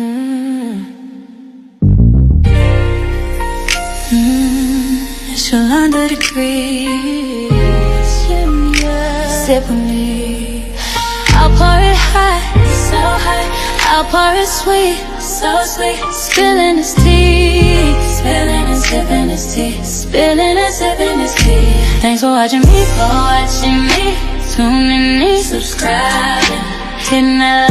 It's 100 degrees. Sip with me. I'll pour it hot, so hot. I'll pour it sweet, so sweet. Spilling his tea, spilling and sipping his tea, spilling and sipping his tea. Thanks for watching me, tuning in, subscribing, hitting that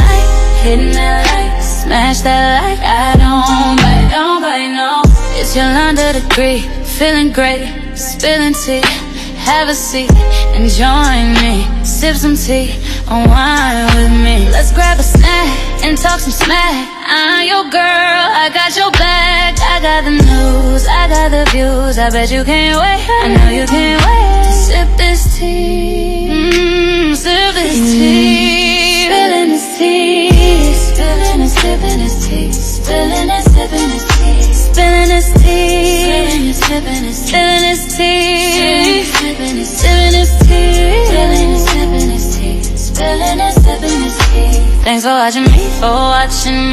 like, smash that like. I don't bite, no. It's your under degree, feeling great, spilling tea. Have a seat and join me. Sip some tea, unwind with me. Let's grab a snack and talk some smack. I'm your girl, I got your back. I got the news, I got the views. I bet you can't wait, I know you can't wait. Sip this tea, sip this tea. Spilling this tea, spilling and sipping this tea, spilling and sipping this tea, spilling this tea, spilling and sipping this tea, spilling and sipping this tea, spilling and sipping this tea, spilling and sipping this tea. Thanks for watching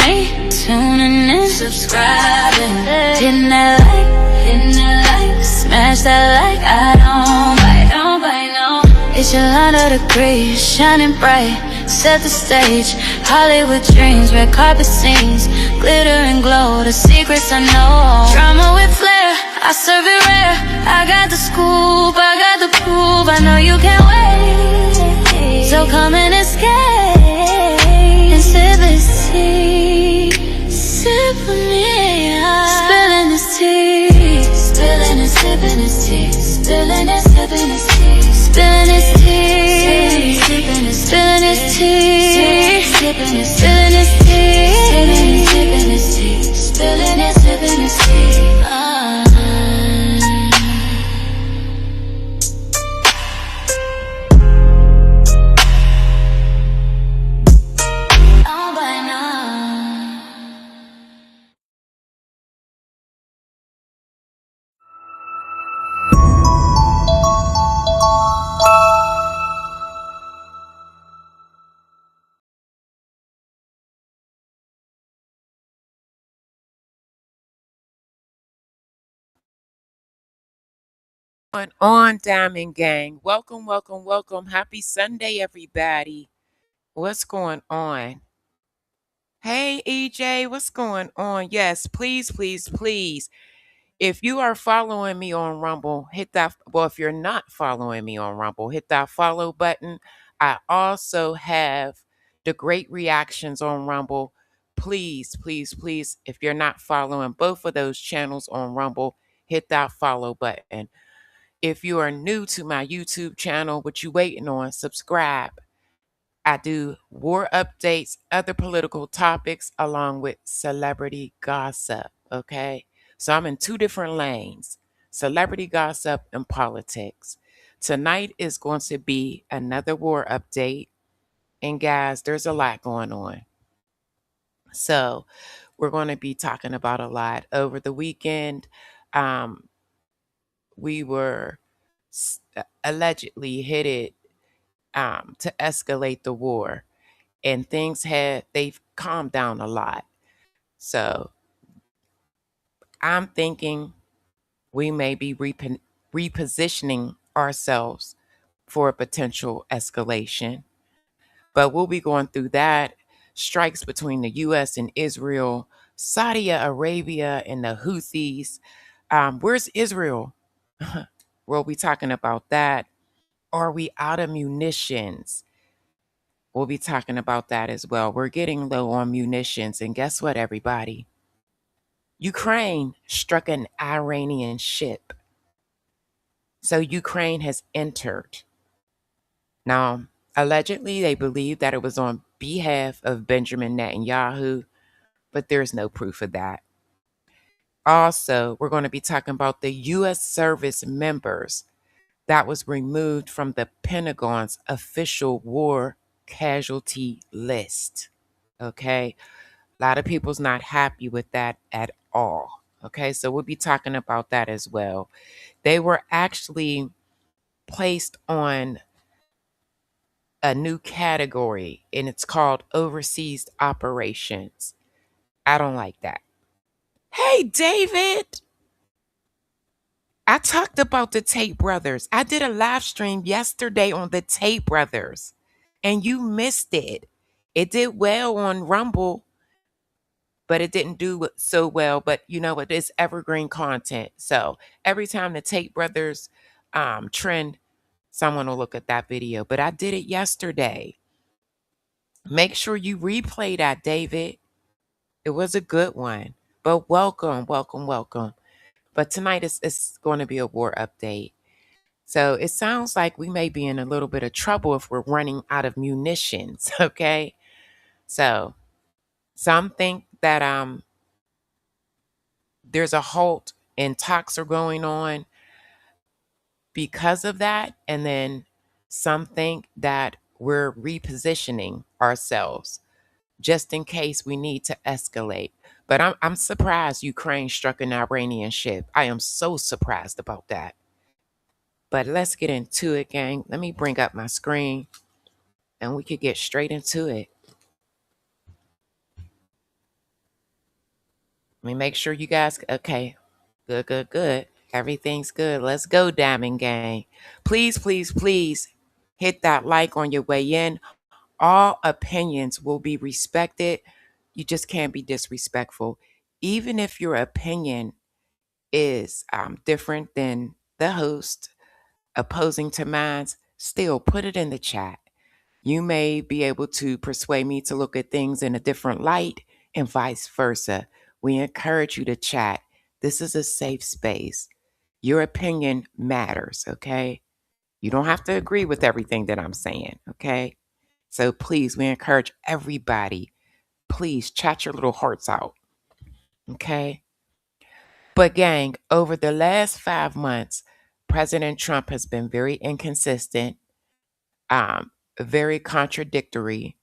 me, tuning in, subscribing, hitting that like, smash that like. I don't bite, no. It's your 100 degrees, shining bright. Set the stage, Hollywood dreams, red carpet scenes, glitter and glow, the secrets I know. Drama with flair, I serve it rare. I got the scoop, I got the proof. I know you can't wait, so come and escape and sip this tea. Sip with me, spilling this tea, spilling and sipping this tea, spilling and sipping this tea, spilling this tea, spilling this tea, spilling this tea, spilling this tea, spilling and sipping this tea. On Diamond Gang. Welcome. Happy Sunday, everybody. What's going on? Hey, EJ, what's going on? Yes, please. If you are following me on Rumble, hit that. Well, if you're not following me on Rumble, hit that follow button. I also have the great reactions on Rumble. Please, if you're not following both of those channels on Rumble, hit that follow button. If you are new to my YouTube channel, what you waiting on, subscribe. I do war updates, other political topics, along with celebrity gossip, okay? So I'm in two different lanes, celebrity gossip and politics. Tonight is going to be another war update. And guys, there's a lot going on. So we're going to be talking about a lot. Over the weekend, we were allegedly headed to escalate the war, and they've calmed down a lot. So I'm thinking we may be repositioning ourselves for a potential escalation, but we'll be going through that. Strikes between the U.S. and Israel, Saudi Arabia and the Houthis. Where's Israel? We'll be talking about that. Are we out of munitions? We'll be talking about that as well. We're getting low on munitions. And guess what, everybody? Ukraine struck an Iranian ship. So Ukraine has entered. Now, allegedly, they believe that it was on behalf of Benjamin Netanyahu, but there's no proof of that. Also, we're going to be talking about the U.S. service members that was removed from the Pentagon's official war casualty list. Okay. A lot of people's not happy with that at all. Okay. So we'll be talking about that as well. They were actually placed on a new category, and it's called overseas operations. I don't like that. Hey, David, I talked about the Tate brothers. I did a live stream yesterday on the Tate brothers, and you missed it. It did well on Rumble, but it didn't do so well. But you know what? It's evergreen content. So every time the Tate brothers trend, someone will look at that video. But I did it yesterday. Make sure you replay that, David. It was a good one. But welcome, welcome, welcome. But tonight it's going to be a war update. So it sounds like we may be in a little bit of trouble if we're running out of munitions. Okay. So some think that there's a halt and talks are going on because of that. And then some think that we're repositioning ourselves just in case we need to escalate. But I'm surprised Ukraine struck an Iranian ship. I am so surprised about that. But let's get into it, gang. Let me bring up my screen and we could get straight into it. Let me make sure you guys, okay. Good, good, good. Everything's good. Let's go, Diamond Gang. Please, please, please hit that like on your way in. All opinions will be respected. You just can't be disrespectful. Even if your opinion is different than the host, opposing to mine, still put it in the chat. You may be able to persuade me to look at things in a different light and vice versa. We encourage you to chat. This is a safe space. Your opinion matters, okay? You don't have to agree with everything that I'm saying, okay? So please, we encourage everybody, please chat your little hearts out, okay? But gang, over the last 5 months, President Trump has been very inconsistent, very contradictory,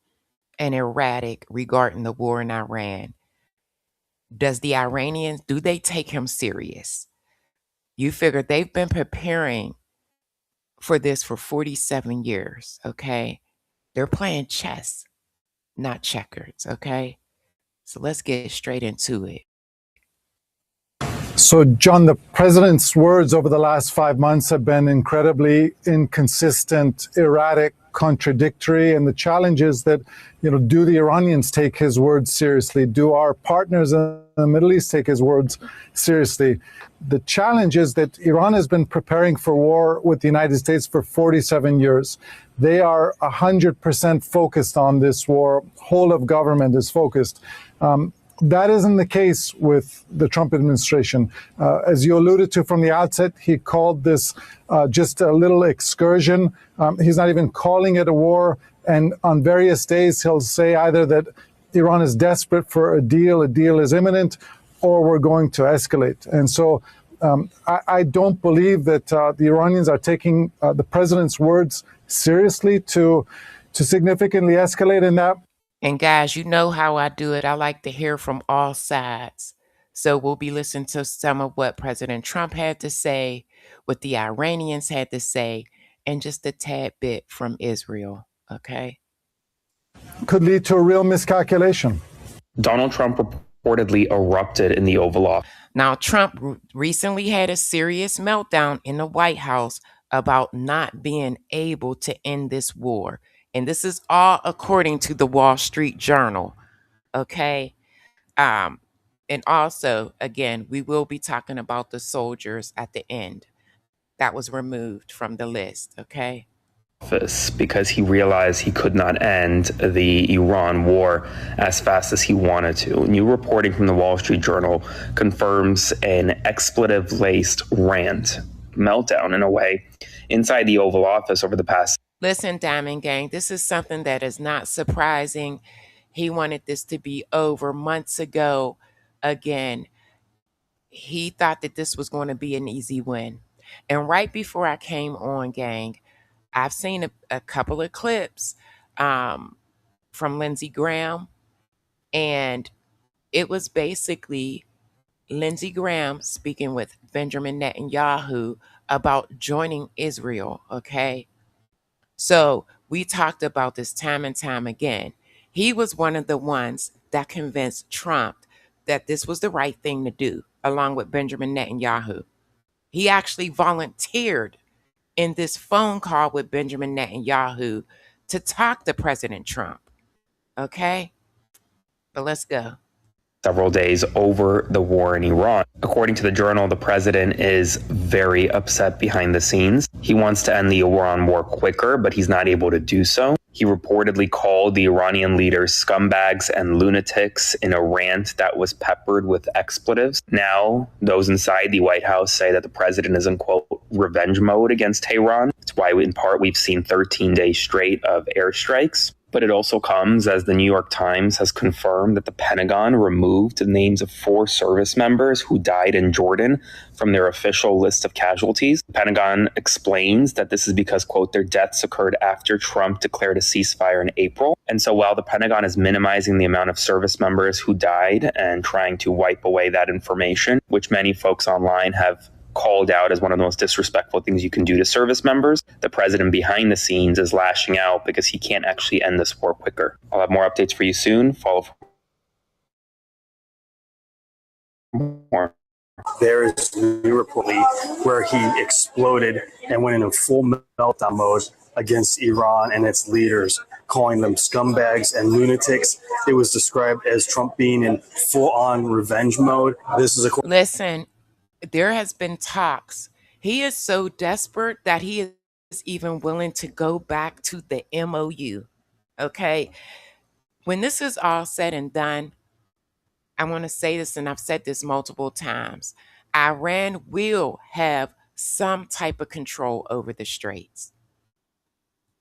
and erratic regarding the war in Iran. Does the Iranians, do they take him serious? You figure they've been preparing for this for 47 years, okay? They're playing chess, not checkers, okay? So let's get straight into it. So, John, the president's words over the last 5 months have been incredibly inconsistent, erratic, contradictory. And the challenge is that, do the Iranians take his words seriously? Do our partners in the Middle East take his words seriously? The challenge is that Iran has been preparing for war with the United States for 47 years. They are 100% focused on this war. Whole of government is focused. That isn't the case with the Trump administration. As you alluded to from the outset, he called this just a little excursion. He's not even calling it a war. And on various days, he'll say either that Iran is desperate for a deal is imminent, or we're going to escalate. And so I don't believe that the Iranians are taking the president's words seriously to significantly escalate in that. And guys, you know how I do it. I like to hear from all sides. So we'll be listening to some of what President Trump had to say, what the Iranians had to say, and just a tad bit from Israel, okay? Could lead to a real miscalculation. Donald Trump reportedly erupted in the Oval Office. Now, Trump recently had a serious meltdown in the White House about not being able to end this war. And this is all according to the Wall Street Journal, okay? And also, again, we will be talking about the soldiers at the end. That was removed from the list, okay? Because he realized he could not end the Iran war as fast as he wanted to. New reporting from the Wall Street Journal confirms an expletive-laced rant, meltdown in a way, inside the Oval Office over the past. Listen, Diamond Gang, this is something that is not surprising. He wanted this to be over months ago. Again, he thought that this was going to be an easy win. And right before I came on, gang, I've seen a couple of clips from Lindsey Graham, and it was basically Lindsey Graham speaking with Benjamin Netanyahu about joining Israel, okay? So we talked about this time and time again. He was one of the ones that convinced Trump that this was the right thing to do, along with Benjamin Netanyahu. He actually volunteered in this phone call with Benjamin Netanyahu to talk to President Trump. Okay? But let's go. Several days over the war in Iran. According to the Journal, the president is very upset behind the scenes. He wants to end the Iran war quicker, but he's not able to do so. He reportedly called the Iranian leaders scumbags and lunatics in a rant that was peppered with expletives. Now, those inside the White House say that the president is in, quote, revenge mode against Tehran. That's why, in part, we've seen 13 days straight of airstrikes. But it also comes as the New York Times has confirmed that the Pentagon removed the names of 4 service members who died in Jordan from their official list of casualties. The Pentagon explains that this is because, quote, their deaths occurred after Trump declared a ceasefire in April. And so while the Pentagon is minimizing the amount of service members who died and trying to wipe away that information, which many folks online have called out as one of the most disrespectful things you can do to service members, the president behind the scenes is lashing out because he can't actually end this war quicker. I'll have more updates for you soon. Follow for more. There is a new report where he exploded and went into full meltdown mode against Iran and its leaders, calling them scumbags and lunatics. It was described as Trump being in full-on revenge mode. This is a Listen, there has been talks. He is so desperate that he is even willing to go back to the MOU. Okay? When this is all said and done, I want to say this, and I've said this multiple times. Iran will have some type of control over the straits.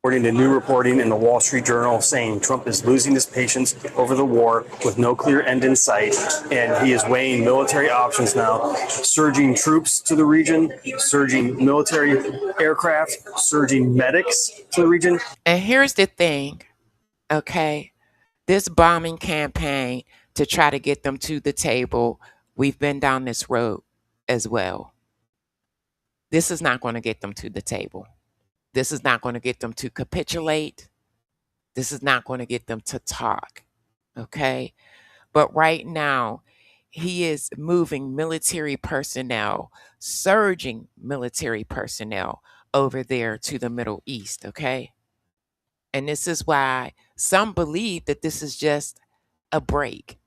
According to new reporting in the Wall Street Journal saying Trump is losing his patience over the war with no clear end in sight, and he is weighing military options now, surging troops to the region, surging military aircraft, surging medics to the region. And here's the thing, okay? This bombing campaign to try to get them to the table, we've been down this road as well. This is not going to get them to the table. This is not going to get them to capitulate. This is not going to get them to talk, okay? But right now, he is moving military personnel, surging military personnel over there to the Middle East, okay? And this is why some believe that this is just a break,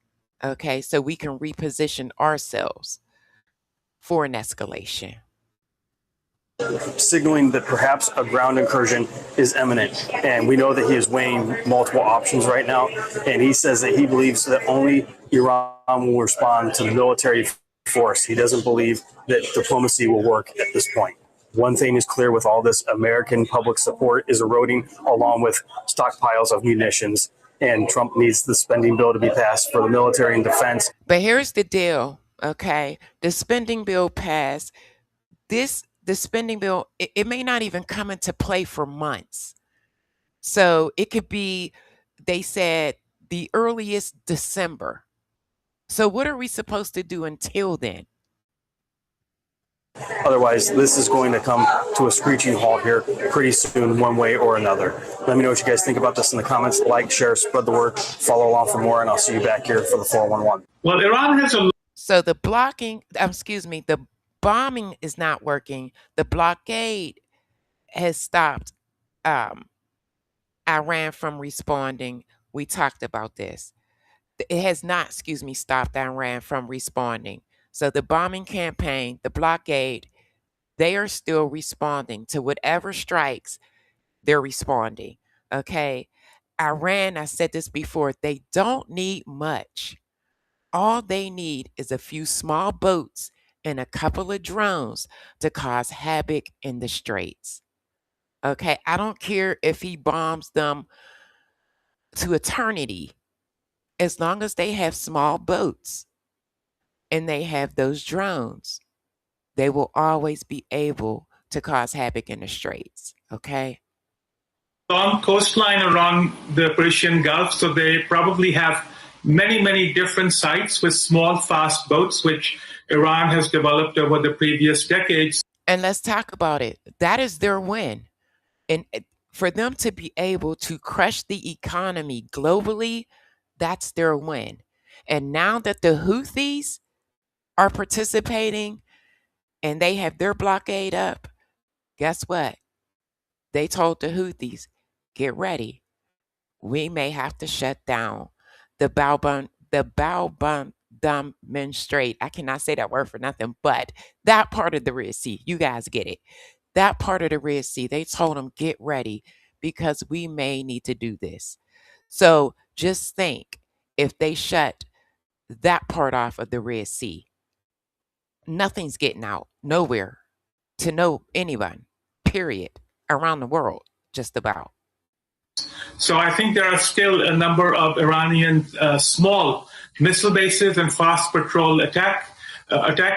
okay? So we can reposition ourselves for an escalation. Signaling that perhaps a ground incursion is imminent. And we know that he is weighing multiple options right now. And he says that he believes that only Iran will respond to military force. He doesn't believe that diplomacy will work at this point. One thing is clear with all this, American public support is eroding along with stockpiles of munitions. And Trump needs the spending bill to be passed for the military and defense. But here's the deal, okay? The spending bill passed. The spending bill, it may not even come into play for months. So it could be, they said, the earliest December. So what are we supposed to do until then? Otherwise, this is going to come to a screeching halt here pretty soon, one way or another. Let me know what you guys think about this in the comments. Like, share, spread the word, follow along for more, and I'll see you back here for the 411. Well, Iran has a... So the the bombing is not working. The blockade has stopped Iran from responding. We talked about this. It has not, stopped Iran from responding. So the bombing campaign, the blockade, they are still responding to whatever strikes. They're responding. Okay. Iran, I said this before, they don't need much. All they need is a few small boats and a couple of drones to cause havoc in the straits. Okay, I don't care if he bombs them to eternity, as long as they have small boats and they have those drones, they will always be able to cause havoc in the straits. Okay. Long coastline around the Persian Gulf, so they probably have many different sites with small, fast boats, which Iran has developed over the previous decades. And let's talk about it. That is their win. And for them to be able to crush the economy globally, that's their win. And now that the Houthis are participating and they have their blockade up, guess what? They told the Houthis, get ready. We may have to shut down the Bab Strait. I cannot say that word for nothing, but that part of the Red Sea, you guys get it. That part of the Red Sea, they told them, get ready because we may need to do this. So just think, if they shut that part off of the Red Sea, nothing's getting out, nowhere, to know anyone, period, around the world, just about. So I think there are still a number of Iranian small missile bases and fast patrol attack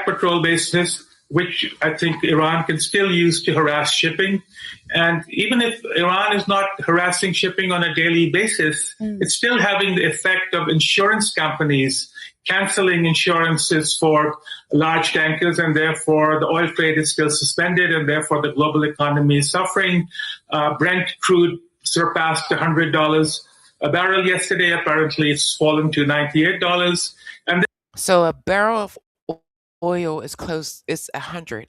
patrol bases, which I think Iran can still use to harass shipping. And even if Iran is not harassing shipping on a daily basis, it's still having the effect of insurance companies canceling insurances for large tankers, and therefore the oil trade is still suspended, and therefore the global economy is suffering. Brent crude surpassed $100 a barrel yesterday. Apparently, it's fallen to $98. And so a barrel of oil is close. It's $100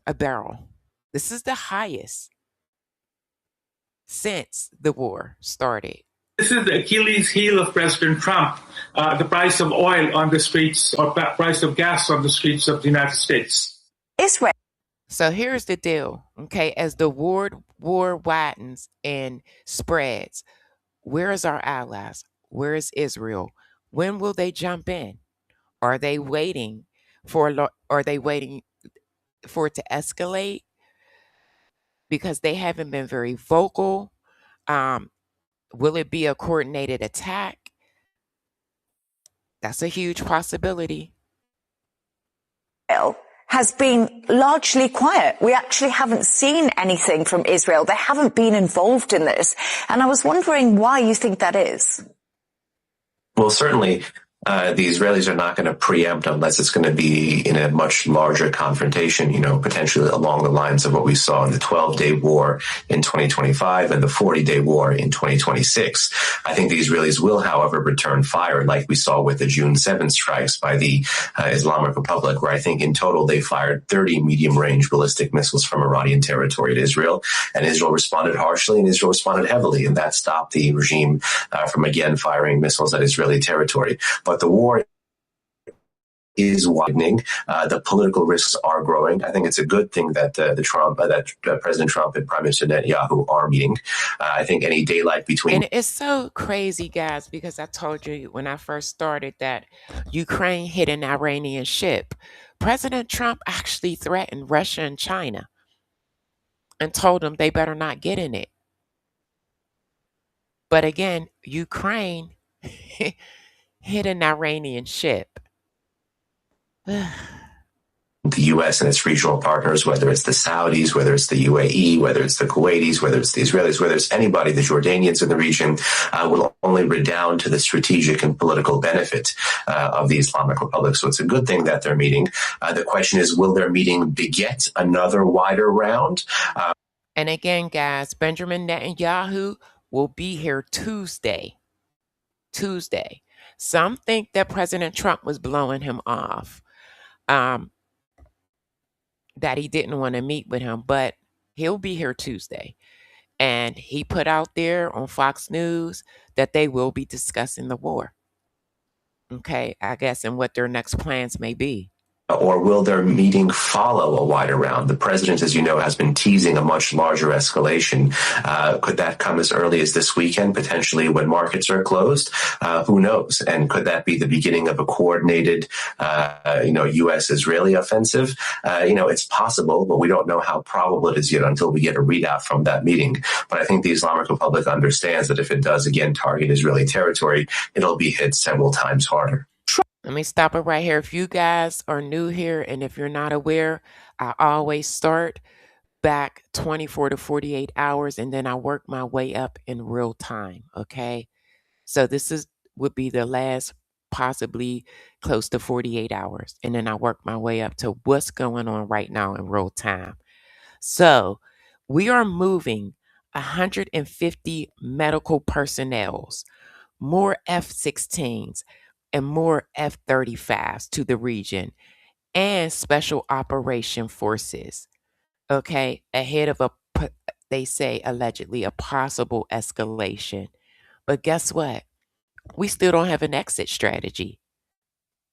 a barrel. This is the highest since the war started. This is the Achilles heel of President Trump, the price of oil on the streets, or price of gas on the streets of the United States. Israel. So here's the deal, okay? As the war widens and spreads, where is our allies? Where is Israel? When will they jump in? Are they waiting for it to escalate? Because they haven't been very vocal. Will it be a coordinated attack? That's a huge possibility. Has been largely quiet. We actually haven't seen anything from Israel. They haven't been involved in this. And I was wondering why you think that is. Well, certainly, the Israelis are not going to preempt unless it's going to be in a much larger confrontation, potentially along the lines of what we saw in the 12-day war in 2025 and the 40-day war in 2026. I think the Israelis will, however, return fire like we saw with the June 7th strikes by the Islamic Republic, where I think in total they fired 30 medium-range ballistic missiles from Iranian territory to Israel. And Israel responded harshly and Israel responded heavily, and that stopped the regime from again firing missiles at Israeli territory. But the war is widening. The political risks are growing. I think it's a good thing that President Trump and Prime Minister Netanyahu are meeting. I think any daylight between. And it's so crazy, guys, because I told you when I first started that Ukraine hit an Iranian ship. President Trump actually threatened Russia and China and told them they better not get in it. But again, Ukraine hit an Iranian ship. The U.S. and its regional partners, whether it's the Saudis, whether it's the UAE, whether it's the Kuwaitis, whether it's the Israelis, whether it's anybody, the Jordanians in the region, will only redound to the strategic and political benefit of the Islamic Republic. So it's a good thing that they're meeting. The question is, will their meeting beget another wider round? And again, guys, Benjamin Netanyahu will be here Tuesday. Some think that President Trump was blowing him off, that he didn't want to meet with him, but he'll be here Tuesday. And he put out there on Fox News that they will be discussing the war. Okay, I guess, and what their next plans may be. Or will their meeting follow a wider round? The president, as you know, has been teasing a much larger escalation. Could that come as early as this weekend, potentially when markets are closed? Who knows? And could that be the beginning of a coordinated, U.S.-Israeli offensive? It's possible, but we don't know how probable it is yet until we get a readout from that meeting. But I think the Islamic Republic understands that if it does, again, target Israeli territory, it'll be hit several times harder. Let me stop it right here. If you guys are new here and if you're not aware, I always start back 24 to 48 hours and then I work my way up in real time. Okay. So this would be the last possibly close to 48 hours. And then I work my way up to what's going on right now in real time. So we are moving 150 medical personnels more F-16s and more F-35s to the region and special operation forces, okay, ahead of they say allegedly a possible escalation. But guess what? We still don't have an exit strategy.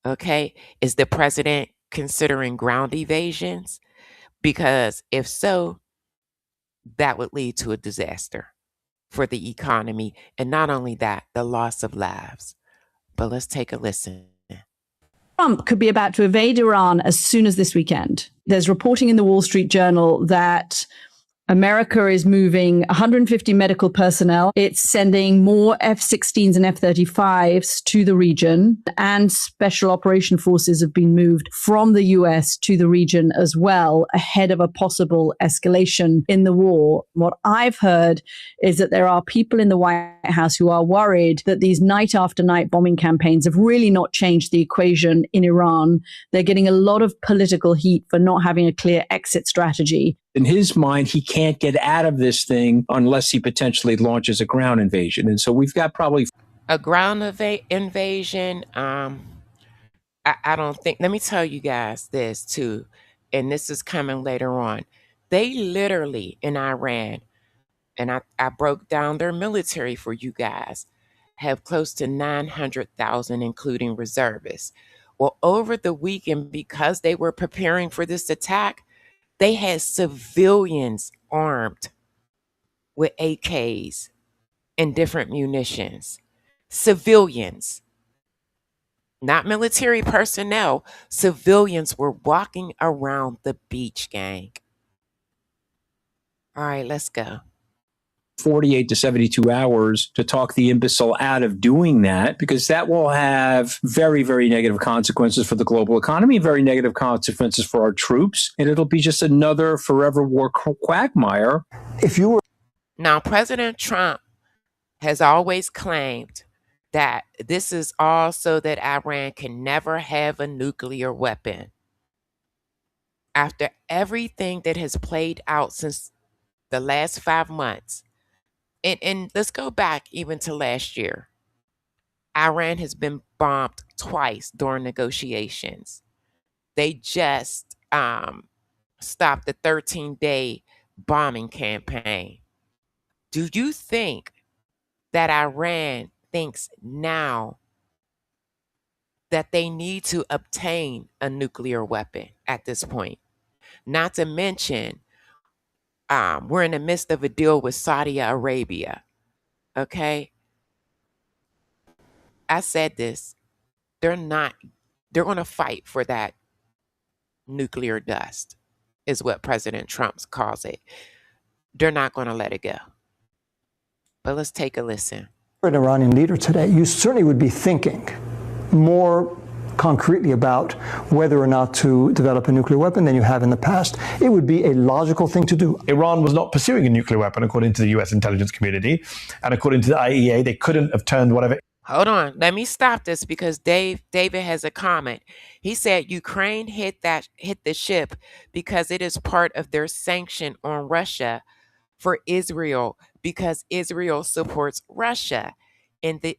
Okay. Is the president considering ground evasions? Because if so, that would lead to a disaster for the economy. And not only that, the loss of lives. But let's take a listen. Trump could be about to invade Iran as soon as this weekend. There's reporting in the Wall Street Journal that America is moving 150 medical personnel. It's sending more F-16s and F-35s to the region, and special operation forces have been moved from the US to the region as well, ahead of a possible escalation in the war. What I've heard is that there are people in the White House who are worried that these night after night bombing campaigns have really not changed the equation in Iran. They're getting a lot of political heat for not having a clear exit strategy. In his mind, he can't get out of this thing unless he potentially launches a ground invasion. And so we've got probably a ground invasion. I don't think, let me tell you guys this too, and this is coming later on. They literally in Iran, and I broke down their military for you guys, have close to 900,000, including reservists. Well, over the weekend, because they were preparing for this attack, they had civilians armed with AKs and different munitions. Civilians, not military personnel. Civilians were walking around the beach, gang. All right, let's go. 48 to 72 hours to talk the imbecile out of doing that, because that will have very, very negative consequences for the global economy, very negative consequences for our troops, and it'll be just another forever war quagmire. Now, President Trump has always claimed that this is all so that Iran can never have a nuclear weapon. After everything that has played out since the last 5 months, and let's go back even to last year. Iran has been bombed twice during negotiations. They just stopped the 13-day bombing campaign. Do you think that Iran thinks now that they need to obtain a nuclear weapon at this point? Not to mention, we're in the midst of a deal with Saudi Arabia. Okay? I said this. They're going to fight for that nuclear dust, is what President Trump calls it. They're not going to let it go. But let's take a listen. An Iranian leader today, you certainly would be thinking more concretely about whether or not to develop a nuclear weapon than you have in the past. It would be a logical thing to do. Iran was not pursuing a nuclear weapon, according to the US intelligence community. And according to the IEA, they couldn't have turned whatever. Hold on. Let me stop this because David has a comment. He said Ukraine hit the ship because it is part of their sanction on Russia for Israel, because Israel supports Russia in the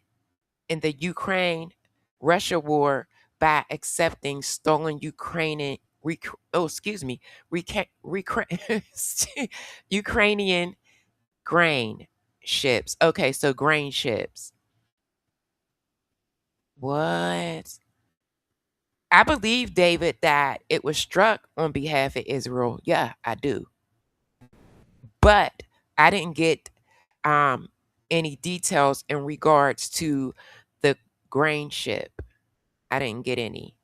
Ukraine-Russia war by accepting stolen Ukrainian grain ships. Okay, so grain ships. What? I believe, David, that it was struck on behalf of Israel. Yeah, I do. But I didn't get any details in regards to the grain ship. I didn't get any.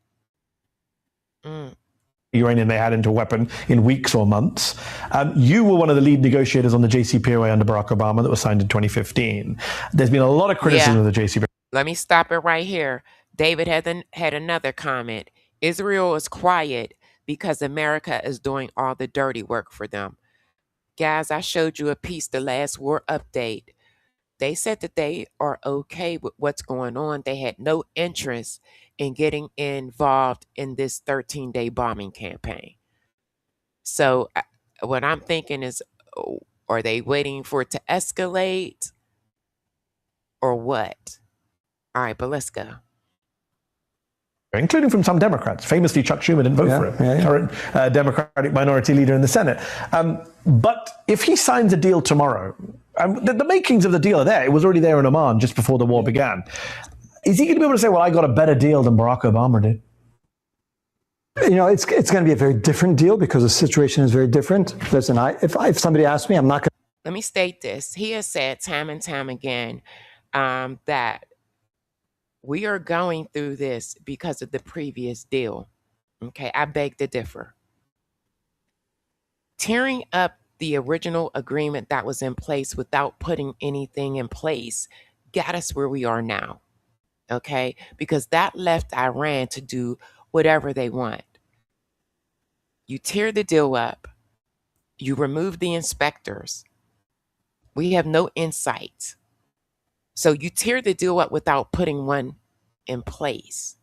Uranium they had into a weapon in weeks or months. You were one of the lead negotiators on the JCPOA under Barack Obama that was signed in 2015. There's been a lot of criticism of the JCPOA. Let me stop it right here. David had another comment. Israel is quiet because America is doing all the dirty work for them. Guys, I showed you a piece, the last war update. They said that they are okay with what's going on. They had no interest in getting involved in this 13-day bombing campaign. So what I'm thinking is, are they waiting for it to escalate or what? All right, but let's go. Including from some Democrats. Famously, Chuck Schumer didn't vote for him, current Democratic minority leader in the Senate. But if he signs a deal tomorrow, the makings of the deal are there. It was already there in Oman just before the war began. Is he going to be able to say, well, I got a better deal than Barack Obama did? You know, it's going to be a very different deal because the situation is very different. Listen, if somebody asks me, I'm not going to. Let me state this. He has said time and time again that we are going through this because of the previous deal. Okay, I beg to differ. Tearing up the original agreement that was in place without putting anything in place got us where we are now. Okay, because that left Iran to do whatever they want. You tear the deal up, you remove the inspectors. We have no insight. So you tear the deal up without putting one in place.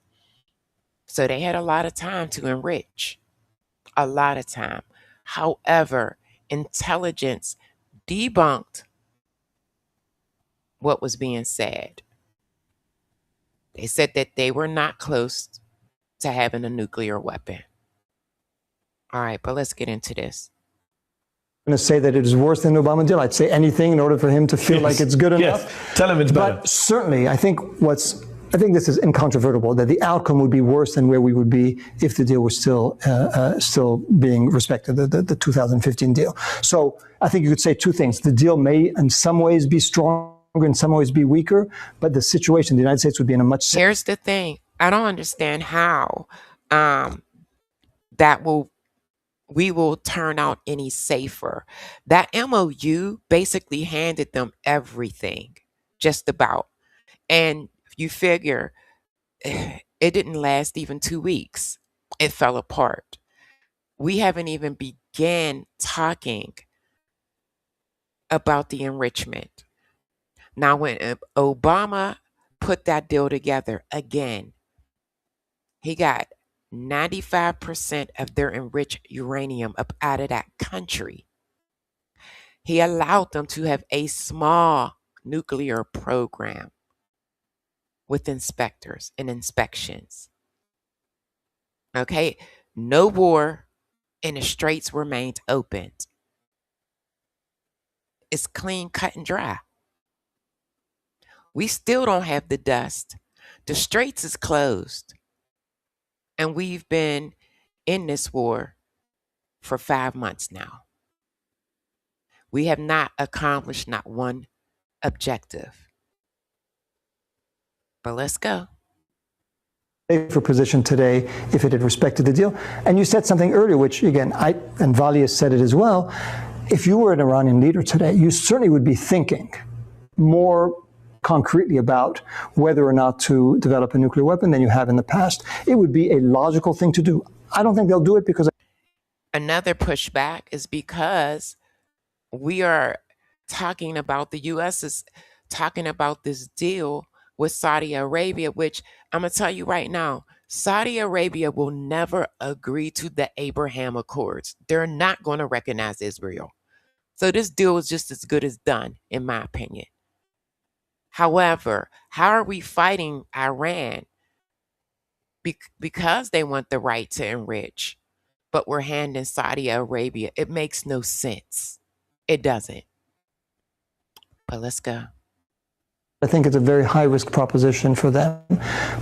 So they had a lot of time to enrich, a lot of time. However, intelligence debunked what was being said. They said that they were not close to having a nuclear weapon. All right, but let's get into this. I'm going to say that it is worse than the Obama deal. I'd say anything in order for him to feel like it's good enough. Yes, tell him it's better. But certainly, I think this is incontrovertible that the outcome would be worse than where we would be if the deal was still being respected, the 2015 deal. So I think you could say two things. The deal may in some ways be stronger, in some ways be weaker, but the situation, the United States would be in a much... Here's the thing. I don't understand how we will turn out any safer. That MOU basically handed them everything, just about. And you figure it didn't last even 2 weeks. It fell apart. We haven't even began talking about the enrichment. Now, when Obama put that deal together again, he got 95% of their enriched uranium up out of that country. He allowed them to have a small nuclear program with inspectors and inspections. Okay, no war and the straits remained open. It's clean, cut, and dry. We still don't have the dust. The straits is closed. And we've been in this war for 5 months now. We have not accomplished not one objective. But let's go. For position today if it had respected the deal. And you said something earlier, which again, and Valia said it as well. If you were an Iranian leader today, you certainly would be thinking more concretely about whether or not to develop a nuclear weapon than you have in the past. It would be a logical thing to do. I don't think they'll do it because... Another pushback is because we are talking about, the U.S. is talking about this deal with Saudi Arabia, which I'm going to tell you right now, Saudi Arabia will never agree to the Abraham Accords. They're not going to recognize Israel. So this deal is just as good as done, in my opinion. However, how are we fighting Iran? Because they want the right to enrich, but we're handing Saudi Arabia. It makes no sense. It doesn't. But let's go. I think it's a very high-risk proposition for them,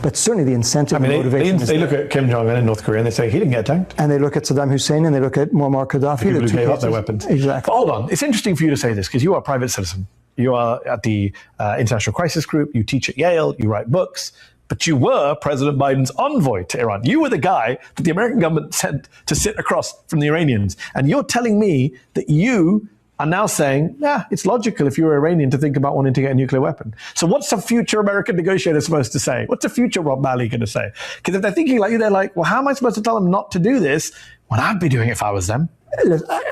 but certainly the incentive and motivation they look at Kim Jong-un in North Korea and they say he didn't get tanked. And they look at Saddam Hussein and they look at Muammar Gaddafi. The people who gave up their weapons. Exactly. But hold on. It's interesting for you to say this because you are a private citizen. You are at the International Crisis Group. You teach at Yale. You write books. But you were President Biden's envoy to Iran. You were the guy that the American government sent to sit across from the Iranians. And you're telling me that you are now saying, yeah, it's logical if you're Iranian to think about wanting to get a nuclear weapon. So what's a future American negotiator supposed to say? What's a future Rob Malley going to say? Because if they're thinking like you, they're like, well, how am I supposed to tell them not to do this when I'd be doing it if I was them?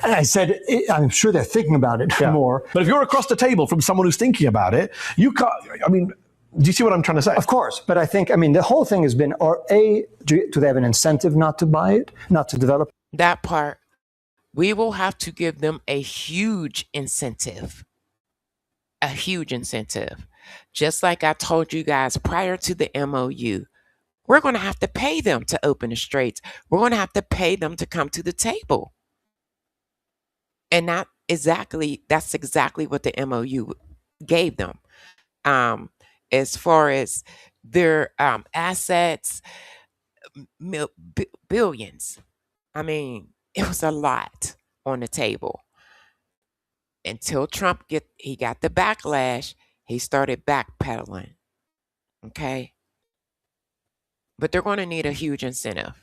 I said, I'm sure they're thinking about it more. But if you're across the table from someone who's thinking about it, you can't, I mean, do you see what I'm trying to say? Of course. But I think, the whole thing has been, do they have an incentive not to buy it, not to develop? That part, we will have to give them a huge incentive. A huge incentive. Just like I told you guys prior to the MOU, we're going to have to pay them to open the straits. We're going to have to pay them to come to the table. And that's exactly what the MOU gave them. As far as their assets, billions. I mean, it was a lot on the table. Until Trump got the backlash, he started backpedaling. Okay? But they're going to need a huge incentive.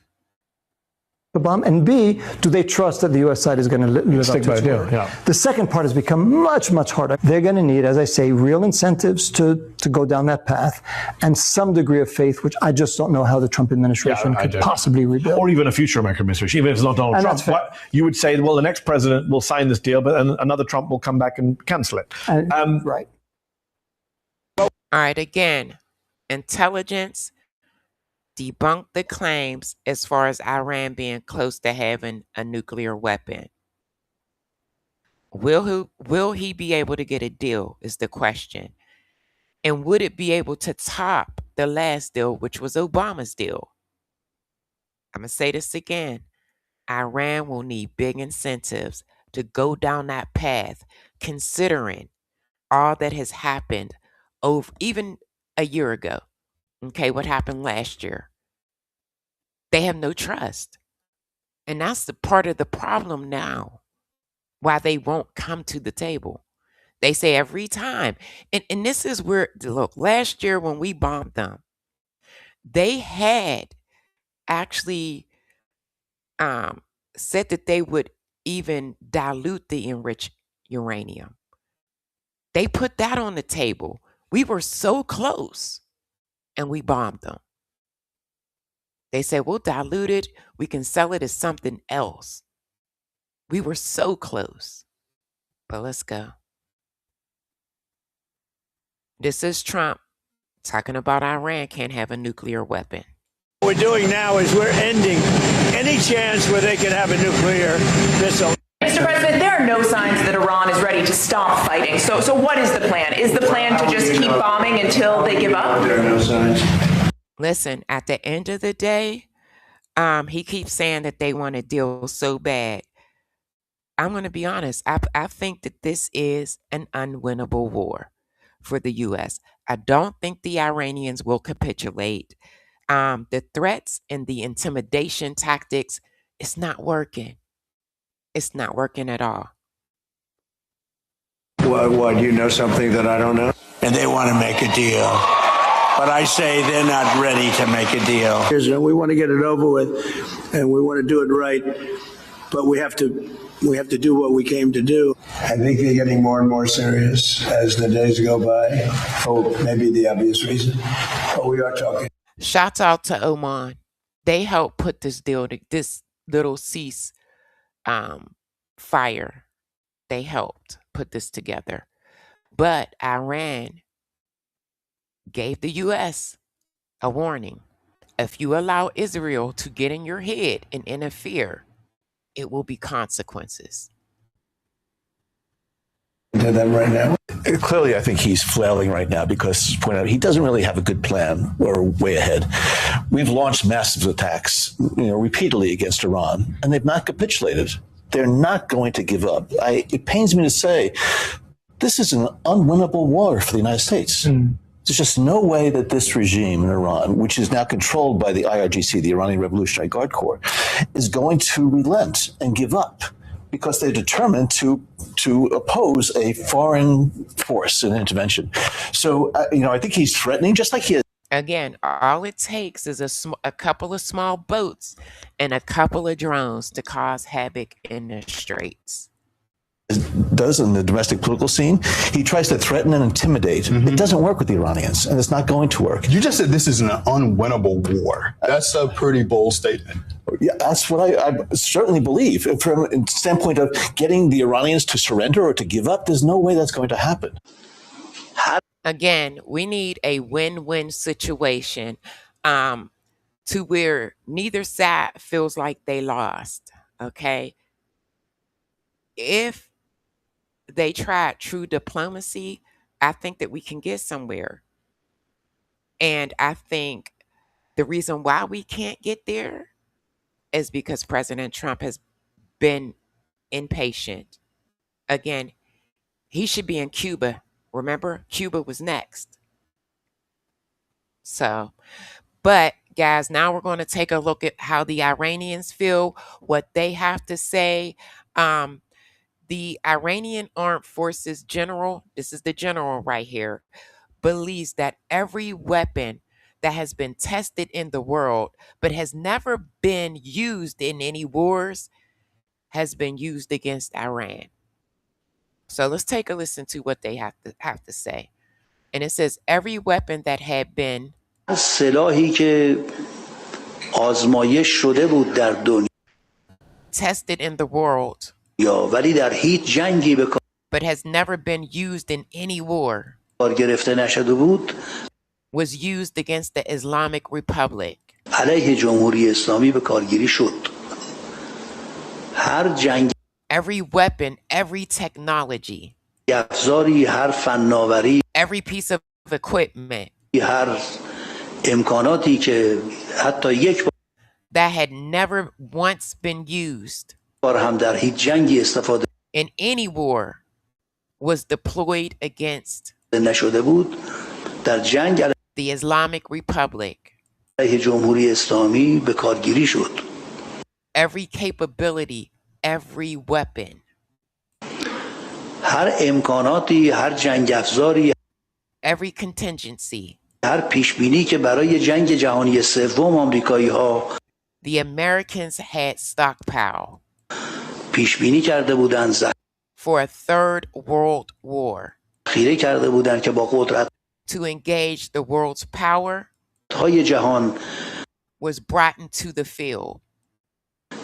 The bomb, and B, do they trust that the U.S. side is going to live up to its word? Yeah. The second part has become much, much harder. They're going to need, as I say, real incentives to go down that path, and some degree of faith, which I just don't know how the Trump administration could possibly rebuild. Or even a future American administration, even if it's not Donald Trump. You would say, well, the next president will sign this deal, but another Trump will come back and cancel it. Right. All right, again, intelligence debunked the claims as far as Iran being close to having a nuclear weapon. Will he be able to get a deal is the question. And would it be able to top the last deal, which was Obama's deal? I'm going to say this again. Iran will need big incentives to go down that path, considering all that has happened over even a year ago. Okay, what happened last year? They have no trust. And that's the part of the problem now, why they won't come to the table. They say every time, and this is where, look, last year when we bombed them, they had actually said that they would even dilute the enriched uranium. They put that on the table. We were so close, and we bombed them. They said, we'll dilute it. We can sell it as something else. We were so close. But let's go. This is Trump talking about Iran can't have a nuclear weapon. What we're doing now is we're ending any chance where they can have a nuclear missile. Mr. President, there are no signs that Iran is ready to stop fighting. So what is the plan? Is the plan to just keep bombing until they give up? There are no signs. Listen, at the end of the day, he keeps saying that they want to deal so bad. I'm going to be honest. I think that this is an unwinnable war for the U.S. I don't think the Iranians will capitulate. The threats and the intimidation tactics, it's not working. It's not working at all. What, you know something that I don't know? And they want to make a deal. But I say they're not ready to make a deal. We want to get it over with, and we want to do it right. But we have to do what we came to do. I think they're getting more and more serious as the days go by. For maybe the obvious reason. But we are talking. Shout out to Oman. They helped put this deal, this little cease fire. They helped put this together. But Iran gave the U.S. a warning. If you allow Israel to get in your head and interfere, it will be consequences. To them right now. Clearly, I think he's flailing right now because, point out, he doesn't really have a good plan or way ahead. We've launched massive attacks, repeatedly against Iran, and they've not capitulated. They're not going to give up. It pains me to say, this is an unwinnable war for the United States. There's just no way that this regime in Iran, which is now controlled by the IRGC, the Iranian Revolutionary Guard Corps, is going to relent and give up because they're determined to oppose a foreign force and intervention. So, I think he's threatening, just like he is. Again, all it takes is a couple of small boats and a couple of drones to cause havoc in the straits. Does in the domestic political scene, he tries to threaten and intimidate. It doesn't work with the Iranians, and it's not going to work. You just said this is an unwinnable war. That's a pretty bold statement. Yeah, that's what I certainly believe. From a standpoint of getting the Iranians to surrender or to give up, there's no way that's going to happen. Again, we need a win-win situation to where neither side feels like they lost, okay? If they tried true diplomacy, I think that we can get somewhere. And I think the reason why we can't get there is because President Trump has been impatient. Again, he should be in Cuba. Remember, Cuba was next. So, but guys, now we're going to take a look at how the Iranians feel, what they have to say. The Iranian Armed Forces general, this is the general right here, believes that every weapon that has been tested in the world but has never been used in any wars has been used against Iran. So let's take a listen to what they have to say. And it says every weapon that had been سلاحی که آزمایش شده بود در دنیا tested in the world ولی در هیچ جنگی به but has never been used in any war کار گرفته نشده بود was used against the Islamic Republic. علیه جمهوری اسلامی به کارگیری شد. هر جنگ Every weapon, every technology, افزاری، هر فناوری، every piece of equipment, هر امکاناتی که حتی یک that had never once been used بار هم در هیچ جنگی استفاده in any war was deployed against نشده بود در جنگ the Islamic Republic. علیه جمهوری اسلامی به کارگیری شد. Every capability, every weapon, هر امکاناتی، هر جنگ افزاری، every contingency, هر پیشبینی که برای جنگ جهانی سوم آمریکایی‌ها the Americans had stockpiled پیشبینی کرده بودند for a third world war, خیره کرده بودند که با قدرت to engage the world's power های جهان was brought into the field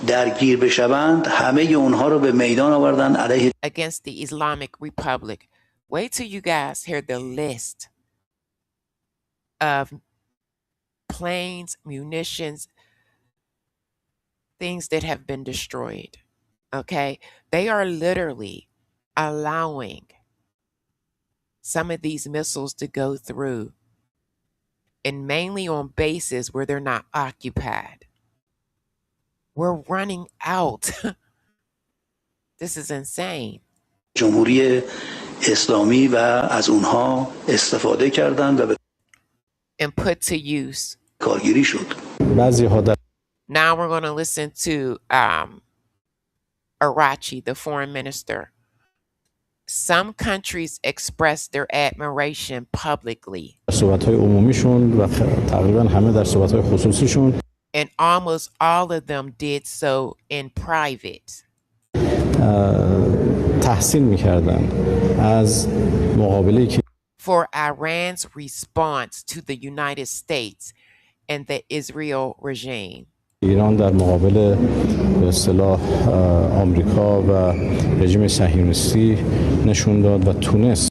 درگیر بشوند، همه اونها رو به میدان آوردن علیه against the Islamic Republic. Wait till you guys hear the list of planes, munitions, things that have been destroyed. Okay? They are literally allowing some of these missiles to go through, and mainly on bases where they're not occupied. We're running out. This is insane. جمهوری اسلامی و از اونها استفاده کردند و به And put to use. کارگیری شد. Now we're going to listen to Arachi, the foreign minister. Some countries express their admiration publicly. And almost all of them did so in private. For Iran's response to the United States and the Israel regime. ایران در مقابل به اصطلاح آمریکا و رژیم صهیونیستی نشون داد و تونست.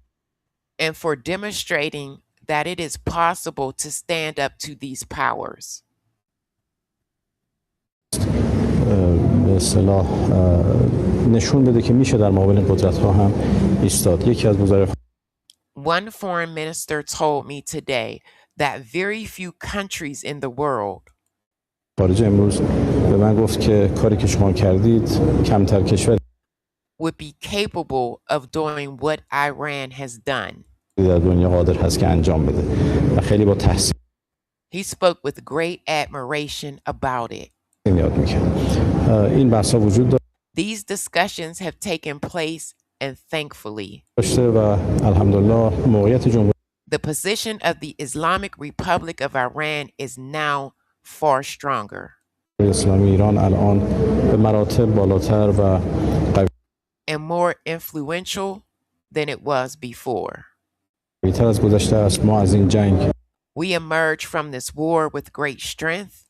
And for demonstrating that it is possible to stand up to these powers. به اصطلاح نشون بده که میشه در مقابل قدرت‌ها هم ایستاد. یکی از وزرای One foreign minister told me today that very few countries in the world خارجه امروز به من گفت که کاری که شما کردید کمتر کشور would be capable of doing what Iran has done. در دنیا قادر هست که انجام بده و خیلی با تحسین He spoke with great admiration about it. یاد می‌کرد. این بحث‌ها وجود داره. These discussions have taken place and thankfully. و الحمدلله موقعیت جمهوری The position of the Islamic Republic of Iran is now far stronger. اسلامی ایران الان به مراتب بالاتر و and more influential than it was before. قوی‌تر از گذشته است. ما از این جنگ We emerge from this war with great strength.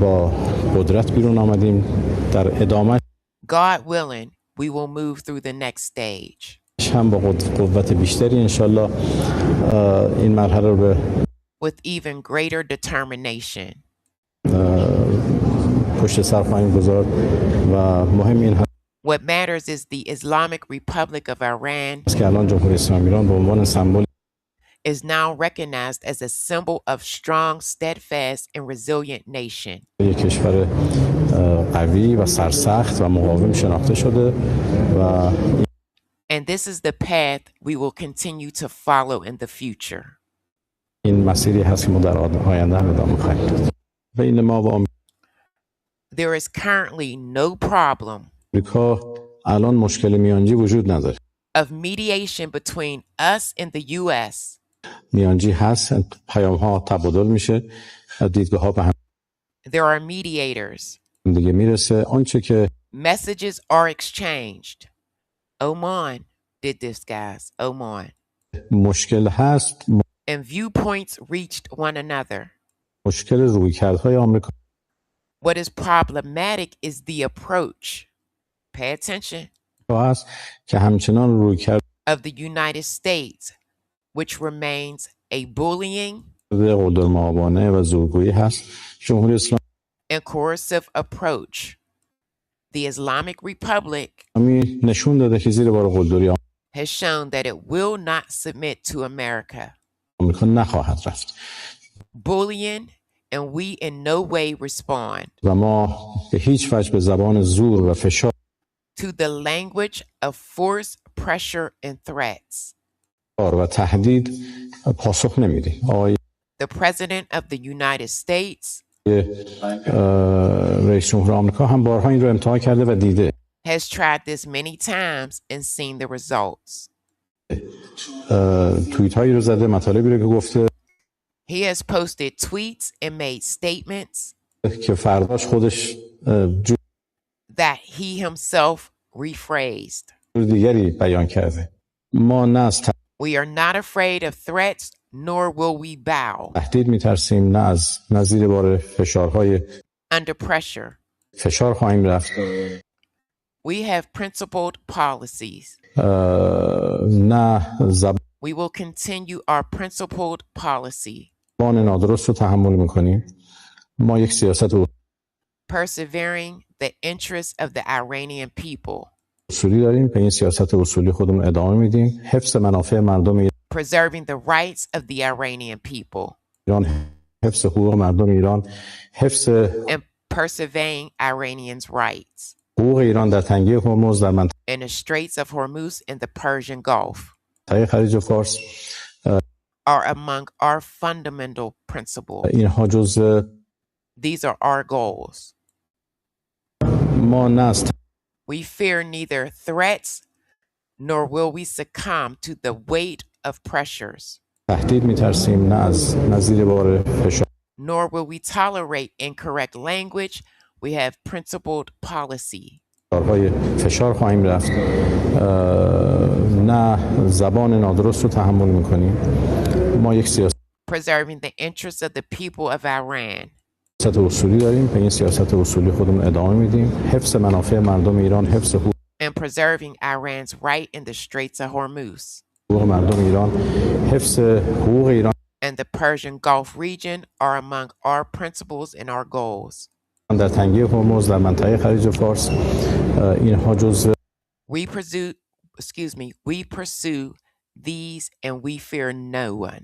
با قدرت بیرون آمدیم. در ادامه God willing, we will move through the next stage. هم با قوت بیشتری انشالله این مرحله رو به with even greater determination. پشت سر خواهیم گذارد و مهم این What matters is the Islamic Republic of Iran است که الان جمهوری اسلامی ایران به عنوان سمبل is now recognized as a symbol of strong, steadfast, and resilient nation. یک کشور قوی و سرسخت و مقاوم شناخته شده و And this is the path we will continue to follow in the future. این مسیری هست که ما در آینده هم ادامه خواهیم داد. بین ما و There is currently no problem آمریکا الان مشکل میانجی وجود نداره. of mediation between us and the US. میانجی هست، پیام ها تبادل میشه، دیدگاه ها به هم There are mediators. دیگه میرسه. آنچه که Messages are exchanged. Oman did this, guys. Oman. مشکل هست، And viewpoints reached one another. مشکل رویکردهای آمریکا What is problematic is the approach. Pay attention. هست که همچنان رویکرد Of the United States, which remains a bullying قلدرمآبانه و زورگویی هست. جمهوری اسلامی and coercive approach. The Islamic Republic نشون داده که زیر بار قلدری has shown that it will not submit to America. آمریکا نخواهد رفت. Bullying, and we in no way respond و ما به هیچ وجه به زبان زور و فشار to the language of force, pressure, and threats. و تهدید پاسخ نمیدیم. آقای The President of the United States رئیس جمهور آمریکا هم بارها این رو امتحان کرده و دیده. has tried this many times and seen the results. توییت هایی رو زده، مطالبی رو که گفته He has posted tweets and made statements که فرداش خودش that he himself rephrased. جور دیگری بیان کرده. ما نه از We are not afraid of threats, nor will we bow تهدید میترسیم، نه از زیر بار فشارهای under pressure. فشار خواهیم رفت. We have principled policies. نه We will continue our principled policy. زبان نادرست رو تحمل میکنیم. ما یک سیاست Persevering the interests of the Iranian people. اصولی داریم، به این سیاست اصولی خودمون ادامه میدیم. حفظ منافع مردم Preserving the rights of the Iranian people. ایران، حفظ حقوق مردم ایران، حفظ And persevering Iranians' rights. حقوق ایران در تنگه هرمز، در منطقه In the Straits of Hormuz and the Persian Gulf خلیج فارس are among our fundamental principles. اینها جزء These are our goals. ما نه We fear neither threats nor will we succumb to the weight of pressures. تهدید میترسیم، نه زیر بار فشار. Nor will we tolerate incorrect language. We have principled policy. فشار خواهیم رفت، نه زبان نادرست رو تحمل میکنیم. ما یک سیاست Preserving the interests of the people of Iran. سیاست اصولی داریم، به این سیاست اصولی خودمون ادامه میدیم. حفظ منافع مردم ایران، حفظ حقوق And preserving Iran's right in the Straits of Hormuz. مردم ایران، حفظ حقوق ایران And the Persian Gulf region are among our principles and our goals. در تنگه هرمز، در منطقه خلیج فارس، اینها جزء We pursue these and we fear no one,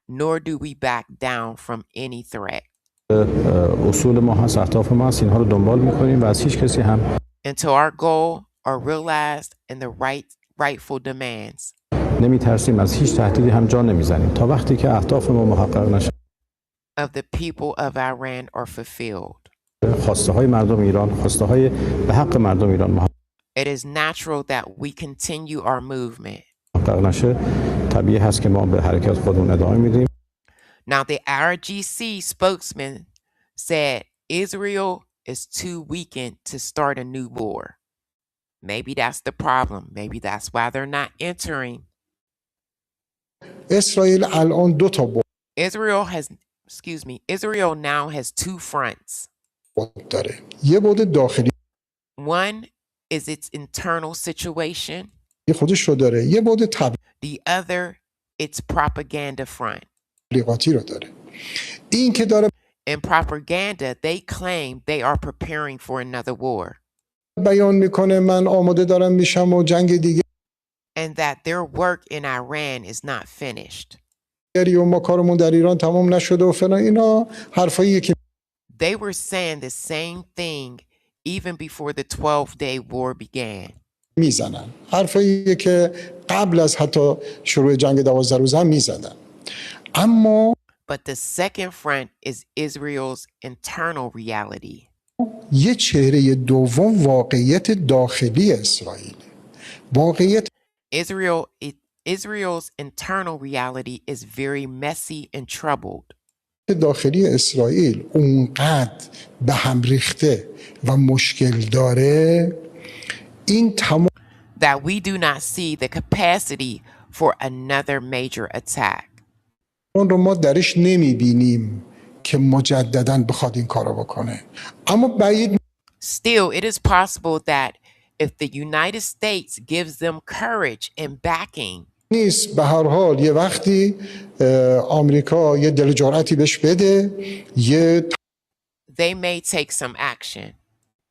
nor do we back down from any threat. اصول ما هست، اهداف ما هست، اینها رو دنبال میکنیم و از هیچ کسی هم Until our goal are realized and the rightful demands. نمیترسیم، از هیچ تهدیدی هم جا نمیزنیم تا وقتی که اهداف ما محقق نشه. Of the people of Iran are fulfilled. خواسته های مردم ایران، خواسته های به حق مردم ایران محقق It is natural that we continue our movement. نشه. طبیعی هست که ما به حرکت خودمون ادامه میدیم. Now the IRGC spokesman said Israel is too weakened to start a new war. Maybe that's the problem. Maybe that's why they're not entering. Israel now has two fronts. One is its internal situation. The other, its propaganda front. In propaganda, they claim they are preparing for another war. بیان میکنه من آماده دارم میشم و جنگ دیگه and that their work in Iran is not finished. و ما کارمون در ایران تمام نشده و فلان اینا حرفاییه که They were saying the same thing even before the 12-day war began. میزنن حرفاییه که قبل از حتی شروع جنگ 12 روزه هم میزدن. اما But the second front is Israel's internal reality. یه چهره دوم واقعیت داخلی اسرائیل. واقعیت Israel's internal reality is very messy and troubled. داخلی اسرائیل اونقدر به هم ریخته و مشکل داره این تمام that we do not see the capacity for another major attack. اون رو ما درش نمیبینیم که مجدداً بخواد این کارو بکنه. اما بعید Still, it is possible that if the United States gives them courage and backing, نیست. به هر حال یه وقتی آمریکا یه دل جرأتی بهش بده یه they may take some action.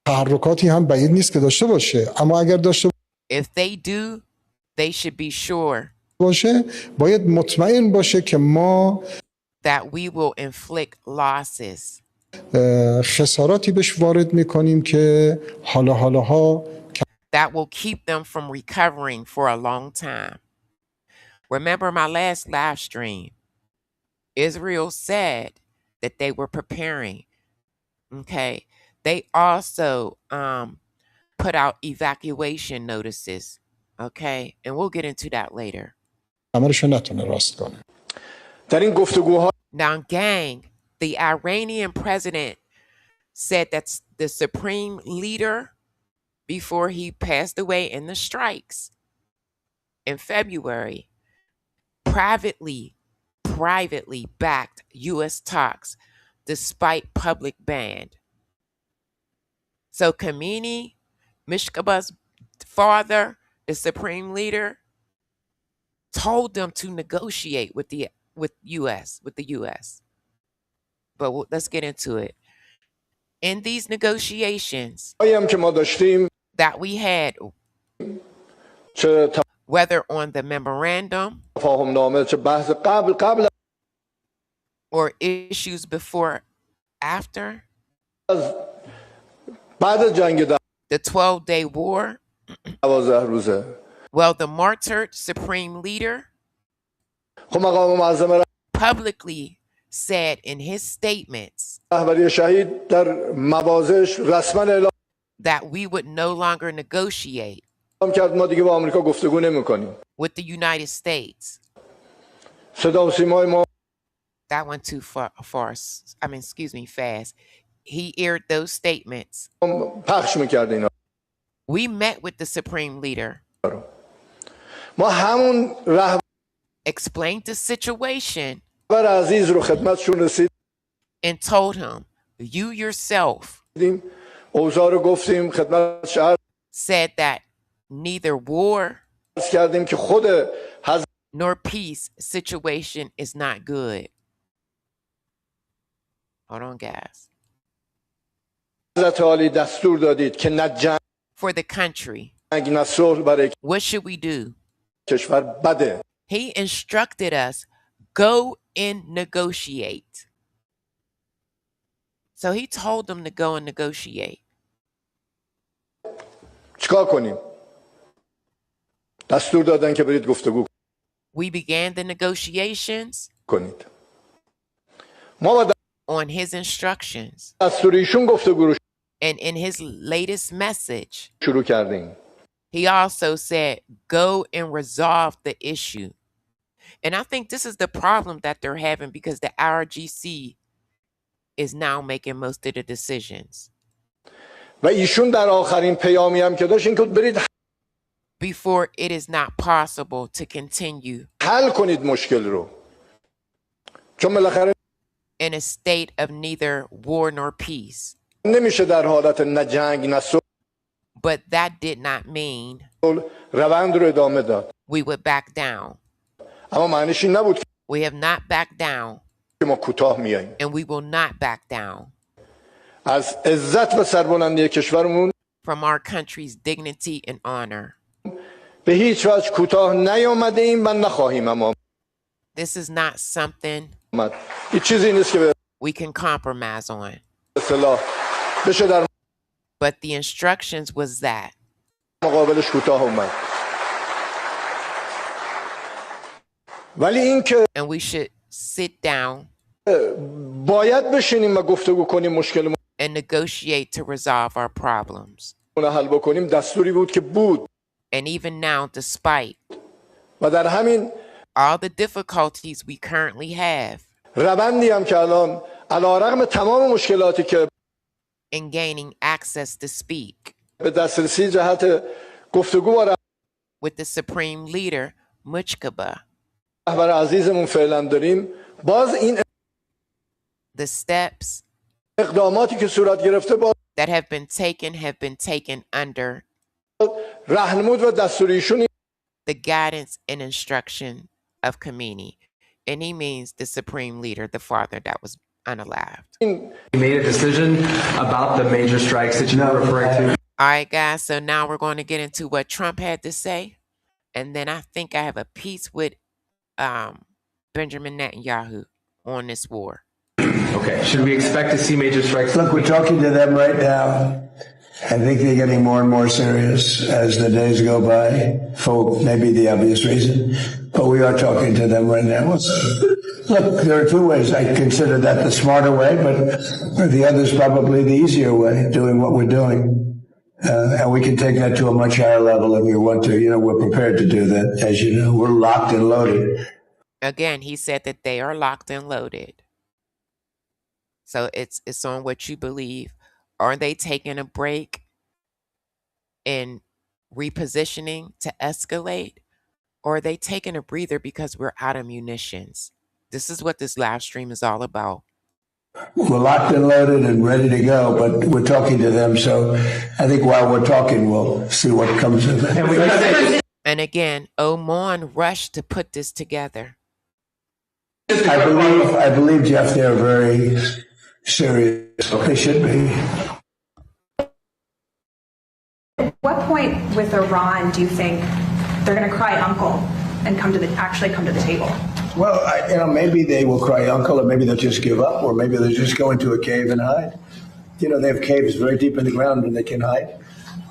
تحرکاتی هم بعید نیست که داشته باشه. اما اگر داشته If they do, they should be sure باشه باید مطمئن باشه که ما that we will inflict losses. خساراتی بهش وارد میکنیم که حالاها that will keep them from recovering for a long time. Remember my last live stream? Israel said that they were preparing. Okay. They also put out evacuation notices. Okay. And we'll get into that later. Now, gang, the Iranian president said that the supreme leader, before he passed away in the strikes in February, privately backed U.S. talks despite public ban. So Khamenei, Mishkaba's father, the supreme leader, told them to negotiate with the U.S. But let's get into it. In these negotiations that we had, whether on the memorandum or issues before, after the 12-day war, well, the martyred supreme leader publicly said in his statements that we would no longer negotiate with the United States. That went too far. Fast. He aired those statements. We met with the supreme leader. Explained the situation and told him, you yourself said that neither war nor peace situation is not good. Hold on, guys. For the country, what should we do? He instructed us, go and negotiate. So he told them to go and negotiate. We began the negotiations on his instructions. And in his latest message, he also said, go and resolve the issue. And I think this is the problem that they're having because the IRGC is now making most of the decisions. Before it is not possible to continue in a state of neither war nor peace. But that did not mean we would back down. We have not backed down. And we will not back down. from our country's dignity and honor. This is not something we can compromise on. But the instructions was that. And we should sit down and negotiate to resolve our problems. And even now, despite all the difficulties we currently have in gaining access to speak with the Supreme Leader, Mujtaba, the steps that have been taken under the guidance and instruction of Khomeini. And he means the Supreme Leader, the father that was unalived. He made a decision about the major strikes that you were referring to. All right, guys, so now we're going to get into what Trump had to say. And then I think I have a piece with Benjamin Netanyahu on this war. Okay, should we expect to see major strikes? Look, we're talking to them right now. I think they're getting more and more serious as the days go by, for maybe the obvious reason. But we are talking to them right now. Look, there are two ways. I consider that the smarter way, but the other is probably the easier way, doing what we're doing. And we can take that to a much higher level if we want to. You know, we're prepared to do that. As you know, we're locked and loaded. Again, he said that they are locked and loaded. So it's on what you believe. Are they taking a break and repositioning to escalate? Or are they taking a breather because we're out of munitions? This is what this live stream is all about. We're locked and loaded and ready to go, but we're talking to them. So I think while we're talking, we'll see what comes of it. And again, Oman rushed to put this together. I believe, Jeff, they're very serious. They should be. At what point with Iran do you think they're going to cry uncle and actually come to the table? Well, maybe they will cry uncle, or maybe they'll just give up, or maybe they'll just go into a cave and hide. You know, they have caves very deep in the ground and they can hide.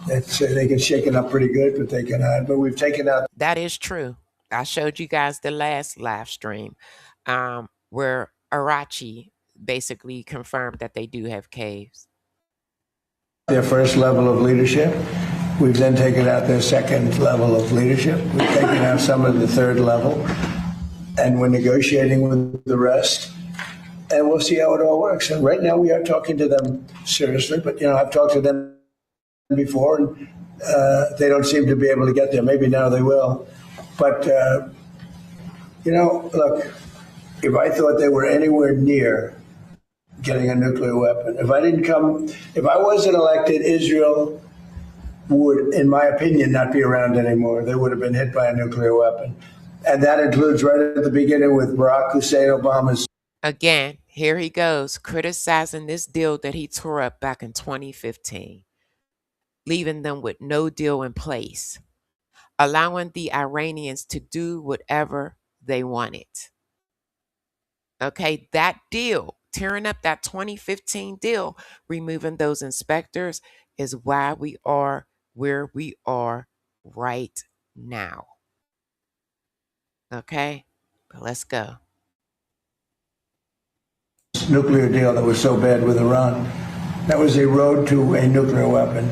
They get shaken up pretty good, but they can hide. But we've taken out. That is true. I showed you guys the last live stream where IRGC basically confirmed that they do have caves. Their first level of leadership. We've then taken out their second level of leadership. We've taken out some of the third level. And we're negotiating with the rest. And we'll see how it all works. And right now we are talking to them seriously. But, you know, I've talked to them before, and they don't seem to be able to get there. Maybe now they will. But, you know, look, if I thought they were anywhere near getting a nuclear weapon, if I wasn't elected, Israel would, in my opinion, not be around anymore. They would have been hit by a nuclear weapon. And that includes right at the beginning with Barack Hussein Obama's. Again, here he goes, criticizing this deal that he tore up back in 2015, leaving them with no deal in place, allowing the Iranians to do whatever they wanted. Okay, that deal, tearing up that 2015 deal, removing those inspectors, is why we are where we are right now. Okay, but let's go. Nuclear deal that was so bad with Iran. That was a road to a nuclear weapon.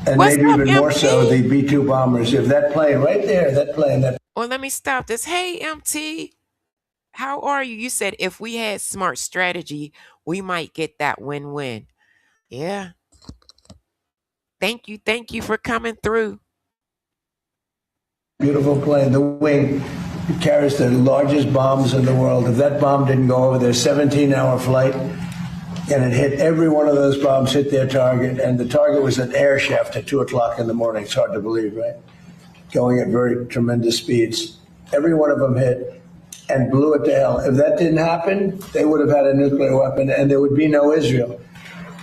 And maybe even more so the B-2 bombers. If that plane right there, that plane. Well, let me stop this. Hey, MT, how are you? You said if we had smart strategy, we might get that win-win. Yeah. Thank you for coming through. Beautiful plane. The wing, it carries the largest bombs in the world. If that bomb didn't go over their 17-hour flight, and it hit every one of those bombs, hit their target, and the target was an air shaft at 2 o'clock in the morning. It's hard to believe, right? Going at very tremendous speeds. Every one of them hit and blew it to hell. If that didn't happen, they would have had a nuclear weapon, and there would be no Israel.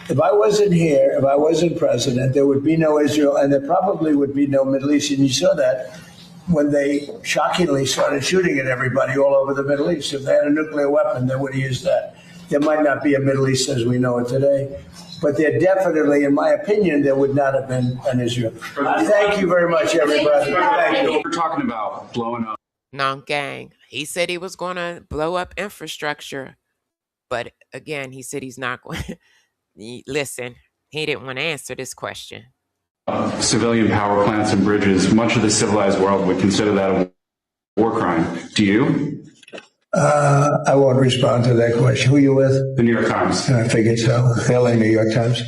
If I wasn't here, if I wasn't president, there would be no Israel, and there probably would be no Middle East. And you saw that when they shockingly started shooting at everybody all over the Middle East. If they had a nuclear weapon, they would have used that. There might not be a Middle East as we know it today, but there definitely, in my opinion, there would not have been an Israel. Thank you very much, everybody. Thank you. We're talking about blowing up. No, gang. He said he was going to blow up infrastructure. But again, he said he's not going to. Listen, he didn't want to answer this question. Civilian power plants and bridges. Much of the civilized world would consider that a war crime. Do you? I won't respond to that question. Who are you with? The New York Times. I figured so. Failing New York Times.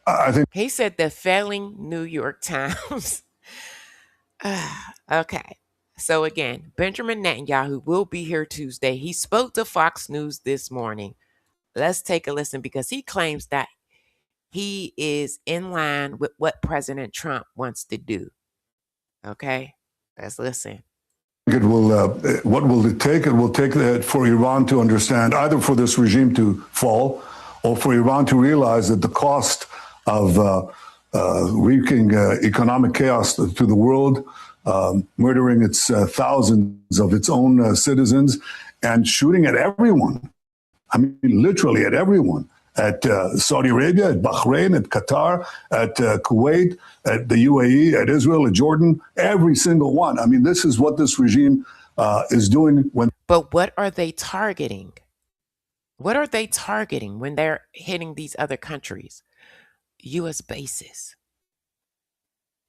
I think he said the failing New York Times. Okay. So again, Benjamin Netanyahu will be here Tuesday. He spoke to Fox News this morning. Let's take a listen because he claims that he is in line with what President Trump wants to do. Okay, let's listen. It will. What will it take? It will take that for Iran to understand, either for this regime to fall, or for Iran to realize that the cost of wreaking economic chaos to the world, murdering its thousands of its own citizens, and shooting at everyone. I mean, literally at everyone. At Saudi Arabia, at Bahrain, at Qatar, at Kuwait, at the UAE, at Israel, at Jordan, every single one. I mean, this is what this regime is doing when. But what are they targeting? What are they targeting when they're hitting these other countries? U.S. bases.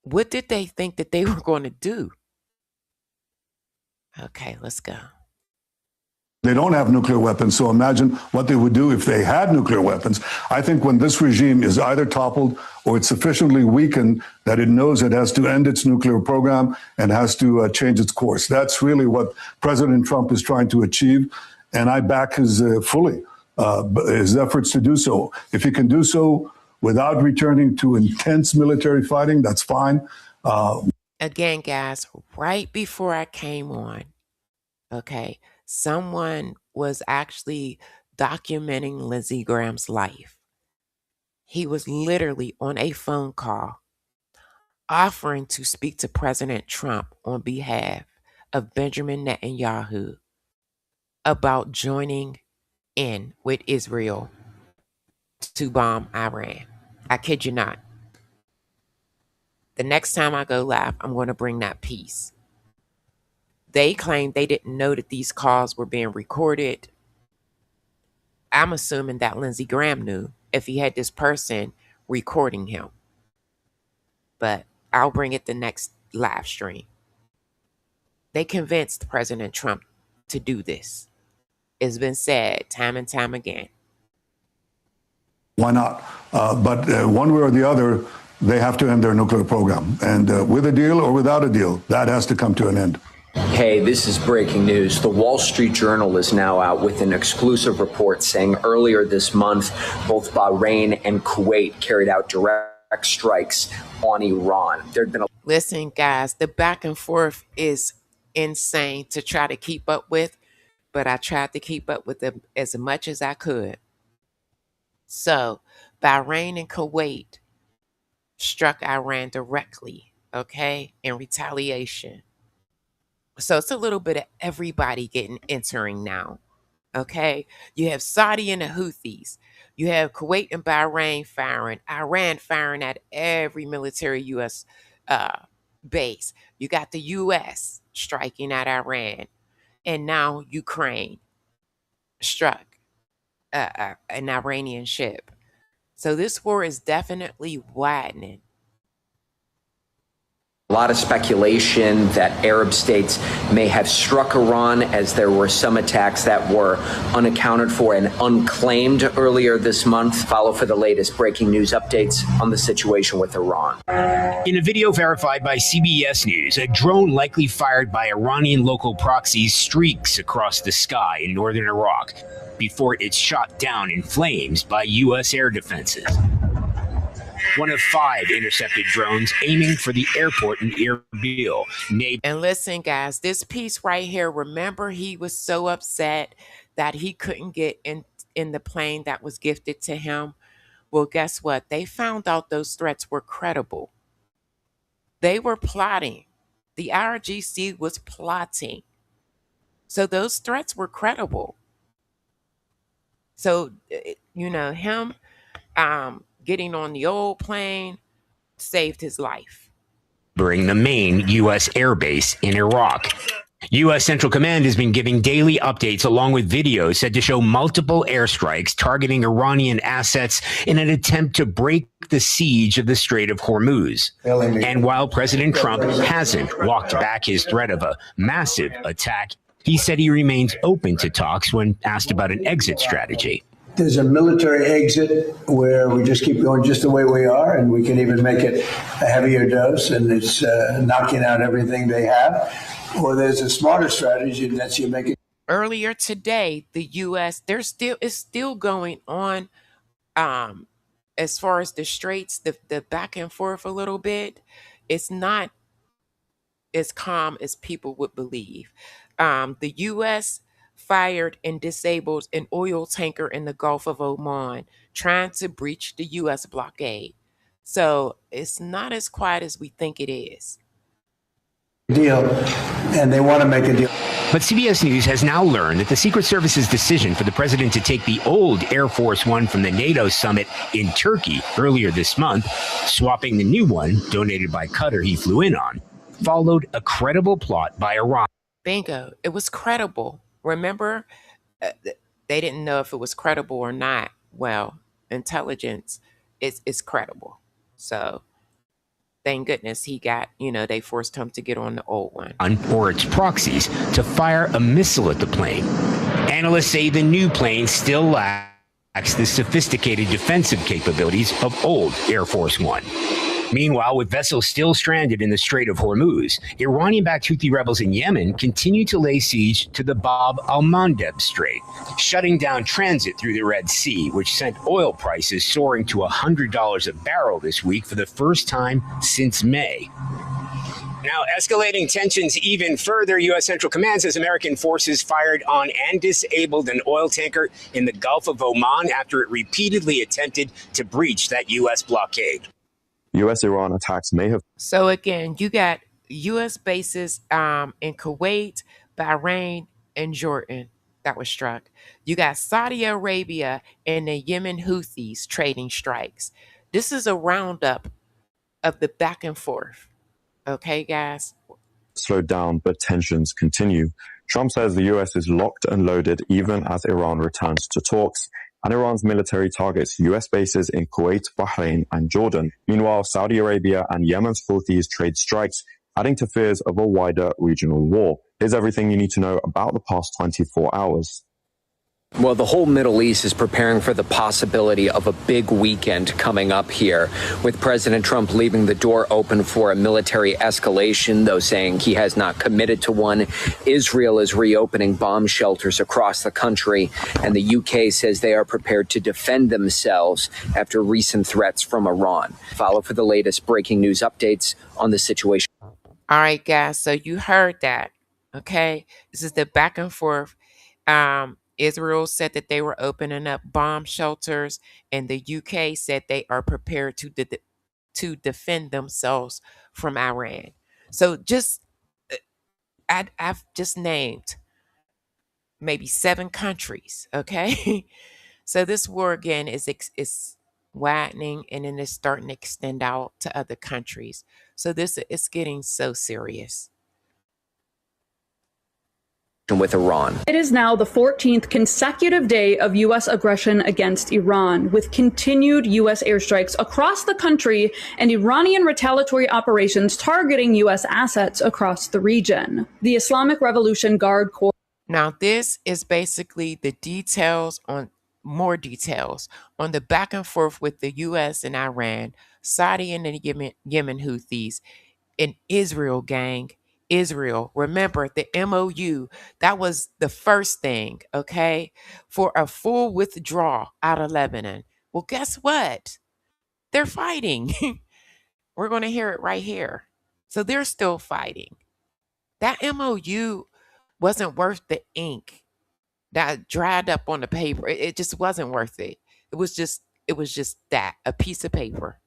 What did they think that they were going to do? Okay, let's go. They don't have nuclear weapons, so imagine what they would do if they had nuclear weapons. I think when this regime is either toppled or it's sufficiently weakened that it knows it has to end its nuclear program and has to change its course. That's really what President Trump is trying to achieve, and I back his fully his efforts to do so. If he can do so without returning to intense military fighting, that's fine. Again, guys, right before I came on, okay, someone was actually documenting Lindsey Graham's life. He was literally on a phone call offering to speak to President Trump on behalf of Benjamin Netanyahu about joining in with Israel to bomb Iran. I kid you not. The next time I go live, I'm going to bring that piece. They claim they didn't know that these calls were being recorded. I'm assuming that Lindsey Graham knew if he had this person recording him. But I'll bring it the next live stream. They convinced President Trump to do this. It's been said time and time again. Why not? But one way or the other, they have to end their nuclear program. And with a deal or without a deal, that has to come to an end. Hey, this is breaking news. The Wall Street Journal is now out with an exclusive report saying earlier this month, both Bahrain and Kuwait carried out direct strikes on Iran. There'd been a Listen, guys, the back and forth is insane to try to keep up with, but I tried to keep up with them as much as I could. So, Bahrain and Kuwait struck Iran directly, okay, in retaliation. So it's a little bit of everybody entering now, okay? You have Saudi and the Houthis. You have Kuwait and Bahrain firing. Iran firing at every military U.S. Base. You got the U.S. striking at Iran. And now Ukraine struck an Iranian ship. So this war is definitely widening. A lot of speculation that Arab states may have struck Iran, as there were some attacks that were unaccounted for and unclaimed earlier this month. Follow for the latest breaking news updates on the situation with Iran. In a video verified by CBS News, a drone likely fired by Iranian local proxies streaks across the sky in northern Iraq before it's shot down in flames by U.S. air defenses. One of 5 intercepted drones aiming for the airport in Erbil. And listen, guys, this piece right here, remember he was so upset that he couldn't get in the plane that was gifted to him? Well, guess what? They found out those threats were credible. They were plotting. The IRGC was plotting. So those threats were credible. So, him getting on the old plane saved his life. The main U.S. airbase in Iraq. U.S. Central Command has been giving daily updates along with videos said to show multiple airstrikes targeting Iranian assets in an attempt to break the siege of the Strait of Hormuz. And while President Trump hasn't walked back his threat of a massive attack, he said he remains open to talks when asked about an exit strategy. There's a military exit where we just keep going just the way we are, and we can even make it a heavier dose, and it's knocking out everything they have. Or there's a smarter strategy, and that's you make it. Earlier today, the U.S. is still going on as far as the straits, the back and forth a little bit. It's not as calm as people would believe. The U.S. fired and disabled an oil tanker in the Gulf of Oman, trying to breach the U.S. blockade. So it's not as quiet as we think it is. Deal, and they want to make a deal. But CBS News has now learned that the Secret Service's decision for the president to take the old Air Force One from the NATO summit in Turkey earlier this month, swapping the new one donated by Qatar he flew in on, followed a credible plot by Iran. Bingo. It was credible. Remember, they didn't know if it was credible or not. Well, intelligence is credible. So thank goodness he got, they forced him to get on the old one. Or its proxies to fire a missile at the plane. Analysts say the new plane still lacks the sophisticated defensive capabilities of old Air Force One. Meanwhile, with vessels still stranded in the Strait of Hormuz, Iranian-backed Houthi rebels in Yemen continue to lay siege to the Bab al-Mandeb Strait, shutting down transit through the Red Sea, which sent oil prices soaring to $100 a barrel this week for the first time since May. Now, escalating tensions even further, U.S. Central Command says American forces fired on and disabled an oil tanker in the Gulf of Oman after it repeatedly attempted to breach that U.S. blockade. U.S.-Iran attacks may have. So again, you got U.S. bases in Kuwait, Bahrain, and Jordan that was struck. You got Saudi Arabia and the Yemen Houthis trading strikes. This is a roundup of the back and forth. Okay, guys? Slowed down, but tensions continue. Trump says the U.S. is locked and loaded even as Iran returns to talks. And Iran's military targets U.S. bases in Kuwait, Bahrain, and Jordan. Meanwhile, Saudi Arabia and Yemen's Houthis trade strikes, adding to fears of a wider regional war. Here's everything you need to know about the past 24 hours. Well, the whole Middle East is preparing for the possibility of a big weekend coming up here, with President Trump leaving the door open for a military escalation, though saying he has not committed to one. Israel is reopening bomb shelters across the country, and the UK says they are prepared to defend themselves after recent threats from Iran. Follow for the latest breaking news updates on the situation. All right, guys. So you heard that. Okay. This is the back and forth. Israel said that they were opening up bomb shelters, and the UK said they are prepared to defend themselves from Iran. So I've just named maybe 7 countries. Okay, so this war again is widening, and then it's starting to extend out to other countries. So this is getting so serious. With Iran. It is now the 14th consecutive day of U.S. aggression against Iran, with continued U.S. airstrikes across the country and Iranian retaliatory operations targeting U.S. assets across the region. The Islamic Revolution Guard Corps. Now, this is basically the more details on the back and forth with the U.S. and Iran, Saudi and the Yemen Houthis, and Israel, gang. Israel, remember the MOU, that was the first thing, okay, for a full withdrawal out of Lebanon. Well, guess what? They're fighting. We're going to hear it right here. So they're still fighting. That MOU wasn't worth the ink that dried up on the paper. It just wasn't worth it. It was just It was just that, a piece of paper.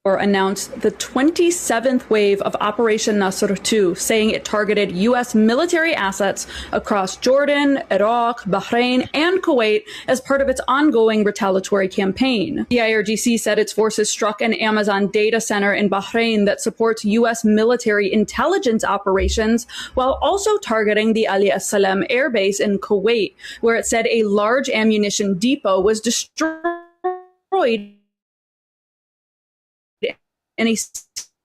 Or announced the 27th wave of Operation Nasr II, saying it targeted U.S. military assets across Jordan, Iraq, Bahrain, and Kuwait as part of its ongoing retaliatory campaign. The IRGC said its forces struck an Amazon data center in Bahrain that supports U.S. military intelligence operations, while also targeting the Ali as-Salam air base in Kuwait, where it said a large ammunition depot was destroyed in a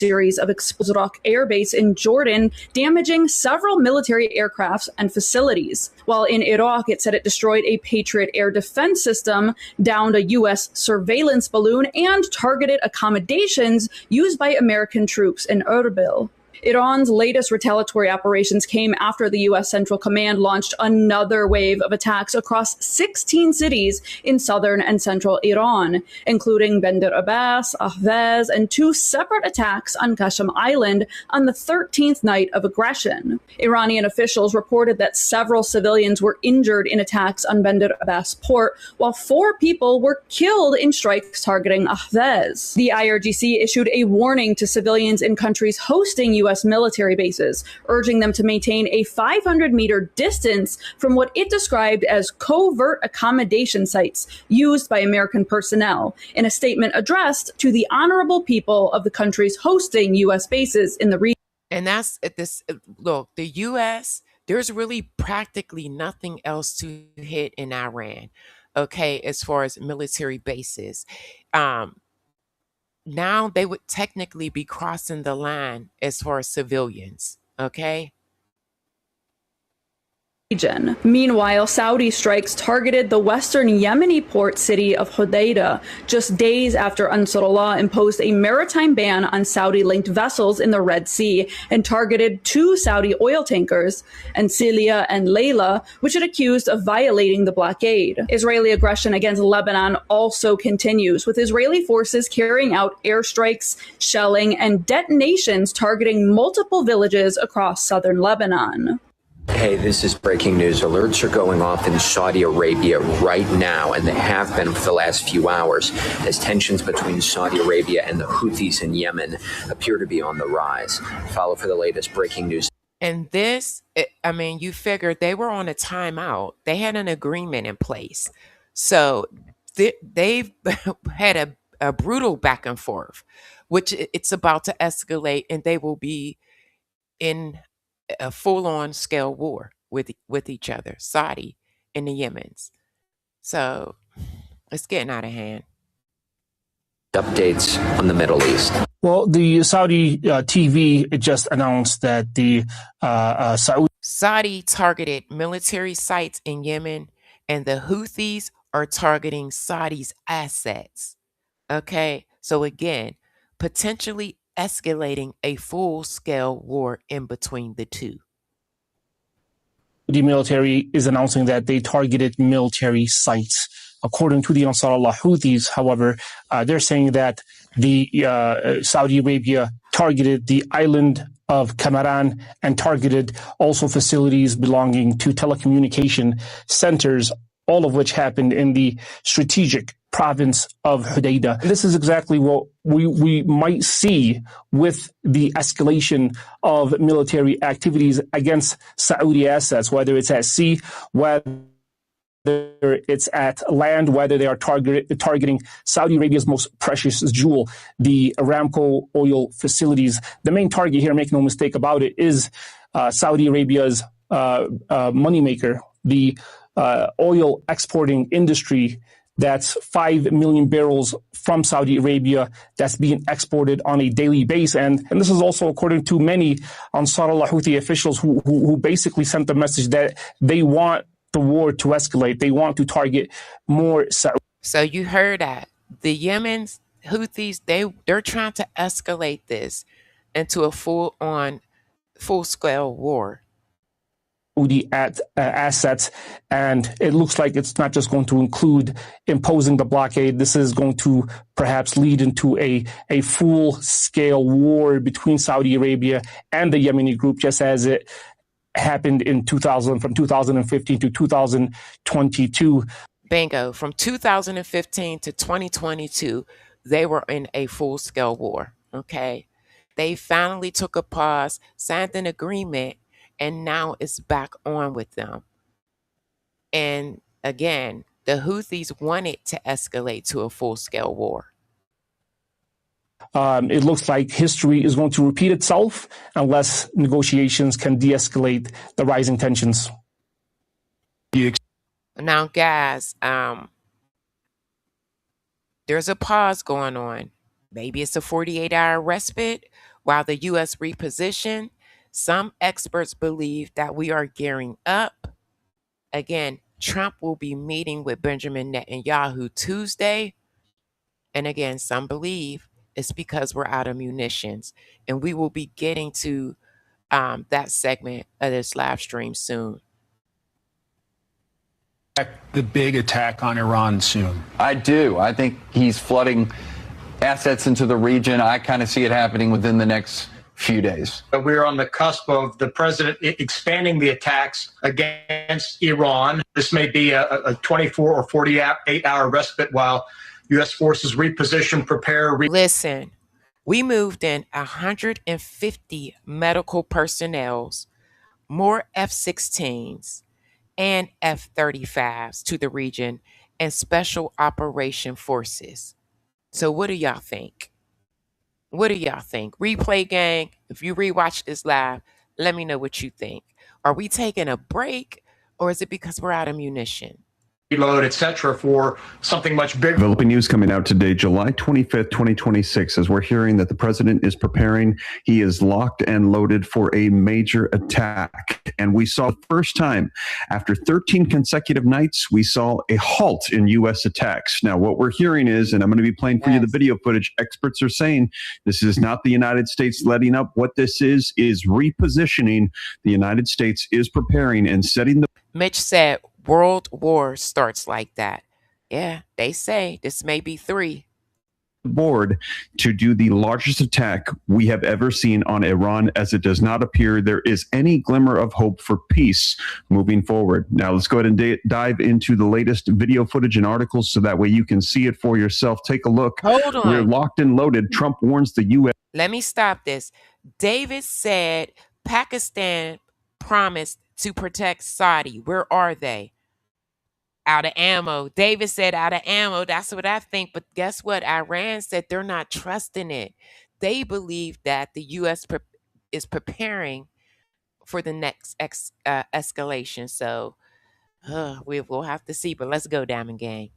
series of Rock Air Base in Jordan, damaging several military aircrafts and facilities. While in Iraq, it said it destroyed a Patriot air defense system, downed a U.S. surveillance balloon, and targeted accommodations used by American troops in Erbil. Iran's latest retaliatory operations came after the U.S. Central Command launched another wave of attacks across 16 cities in southern and central Iran, including Bandar Abbas, Ahvaz, and 2 separate attacks on Qasem Island on the 13th night of aggression. Iranian officials reported that several civilians were injured in attacks on Bandar Abbas port, while 4 people were killed in strikes targeting Ahvaz. The IRGC issued a warning to civilians in countries hosting U.S. military bases, urging them to maintain a 500-meter distance from what it described as covert accommodation sites used by American personnel, in a statement addressed to the honorable people of the countries hosting U.S. bases in the region. And that's this. Look, the U.S., there's really practically nothing else to hit in Iran, okay, as far as military bases. Now they would technically be crossing the line as far as civilians, okay? Meanwhile, Saudi strikes targeted the western Yemeni port city of Hodeidah just days after Ansarullah imposed a maritime ban on Saudi-linked vessels in the Red Sea and targeted 2 Saudi oil tankers, Ansilia and Layla, which it accused of violating the blockade. Israeli aggression against Lebanon also continues, with Israeli forces carrying out airstrikes, shelling, and detonations targeting multiple villages across southern Lebanon. Hey, this is breaking news. Alerts are going off in Saudi Arabia right now, and they have been for the last few hours, as tensions between Saudi Arabia and the Houthis in Yemen appear to be on the rise. Follow for the latest breaking news. And this, you figure they were on a timeout. They had an agreement in place. So they've had a brutal back and forth, which it's about to escalate, and they will be in a full-on scale war with each other, Saudi and the Yemens. So it's getting out of hand. Updates on the Middle East. Well, the Saudi TV just announced that the Saudi targeted military sites in Yemen, and the Houthis are targeting Saudi's assets. Okay, so again, potentially escalating a full-scale war in between the two. The military is announcing that they targeted military sites. According to the Ansarullah Houthis, however, they're saying that the Saudi Arabia targeted the island of Kamaran and targeted also facilities belonging to telecommunication centers, all of which happened in the strategic province of Hodeidah. This is exactly what we might see with the escalation of military activities against Saudi assets, whether it's at sea, whether it's at land, whether they are targeting Saudi Arabia's most precious jewel, the Aramco oil facilities. The main target here, make no mistake about it, is Saudi Arabia's moneymaker, the oil exporting industry. That's 5 million barrels from Saudi Arabia that's being exported on a daily basis. And this is also according to many Ansarullah Houthi officials who basically sent the message that they want the war to escalate. They want to target more Saudi. So you heard that. The Yemen's Houthis, they're trying to escalate this into a full-scale war. Saudi assets, and it looks like it's not just going to include imposing the blockade. This is going to perhaps lead into a full-scale war between Saudi Arabia and the Yemeni group, just as it happened in from 2015 to 2022. Bingo. From 2015 to 2022, they were in a full-scale war, okay? They finally took a pause, signed an agreement, and now it's back on with them. And again, the Houthis wanted to escalate to a full-scale war. It looks like history is going to repeat itself unless negotiations can de-escalate the rising tensions. Now, guys, there's a pause going on. Maybe it's a 48-hour respite while the U.S. reposition. Some experts believe that we are gearing up. Again, Trump will be meeting with Benjamin Netanyahu Tuesday. And again, some believe it's because we're out of munitions. And we will be getting to that segment of this live stream soon. The big attack on Iran soon? I do. I think he's flooding assets into the region. I kind of see it happening within the next few days. We're on the cusp of the president expanding the attacks against Iran. This may be a 24 or 48-hour respite while U.S. forces reposition, prepare. Listen, we moved in 150 medical personnels, more F-16s, and F-35s to the region and special operation forces. So what do y'all think? What do y'all think? Replay gang, if you rewatch this live, let me know what you think. Are we taking a break or is it because we're out of munition? Reload, etc., for something much bigger. Developing news coming out today, July 25th, 2026, as we're hearing that the president is preparing. He is locked and loaded for a major attack. And we saw the first time after 13 consecutive nights, we saw a halt in U.S. attacks. Now, what we're hearing is, and I'm going to be playing for you the video footage, experts are saying this is not the United States letting up. What this is repositioning. The United States is preparing and setting the... Mitch said, World War starts like that. Yeah, they say this may be 3. board to do the largest attack we have ever seen on Iran, as it does not appear there is any glimmer of hope for peace moving forward. Now, let's go ahead and dive into the latest video footage and articles so that way you can see it for yourself. Take a look. Hold on. We're locked and loaded. Trump warns the U.S. Let me stop this. David said Pakistan promised to protect Saudi. Where are they? Out of ammo. David said out of ammo. That's what I think. But guess what? Iran said they're not trusting it. They believe that the U.S. is preparing for the next escalation. So we will have to see. But let's go, Diamond Gang.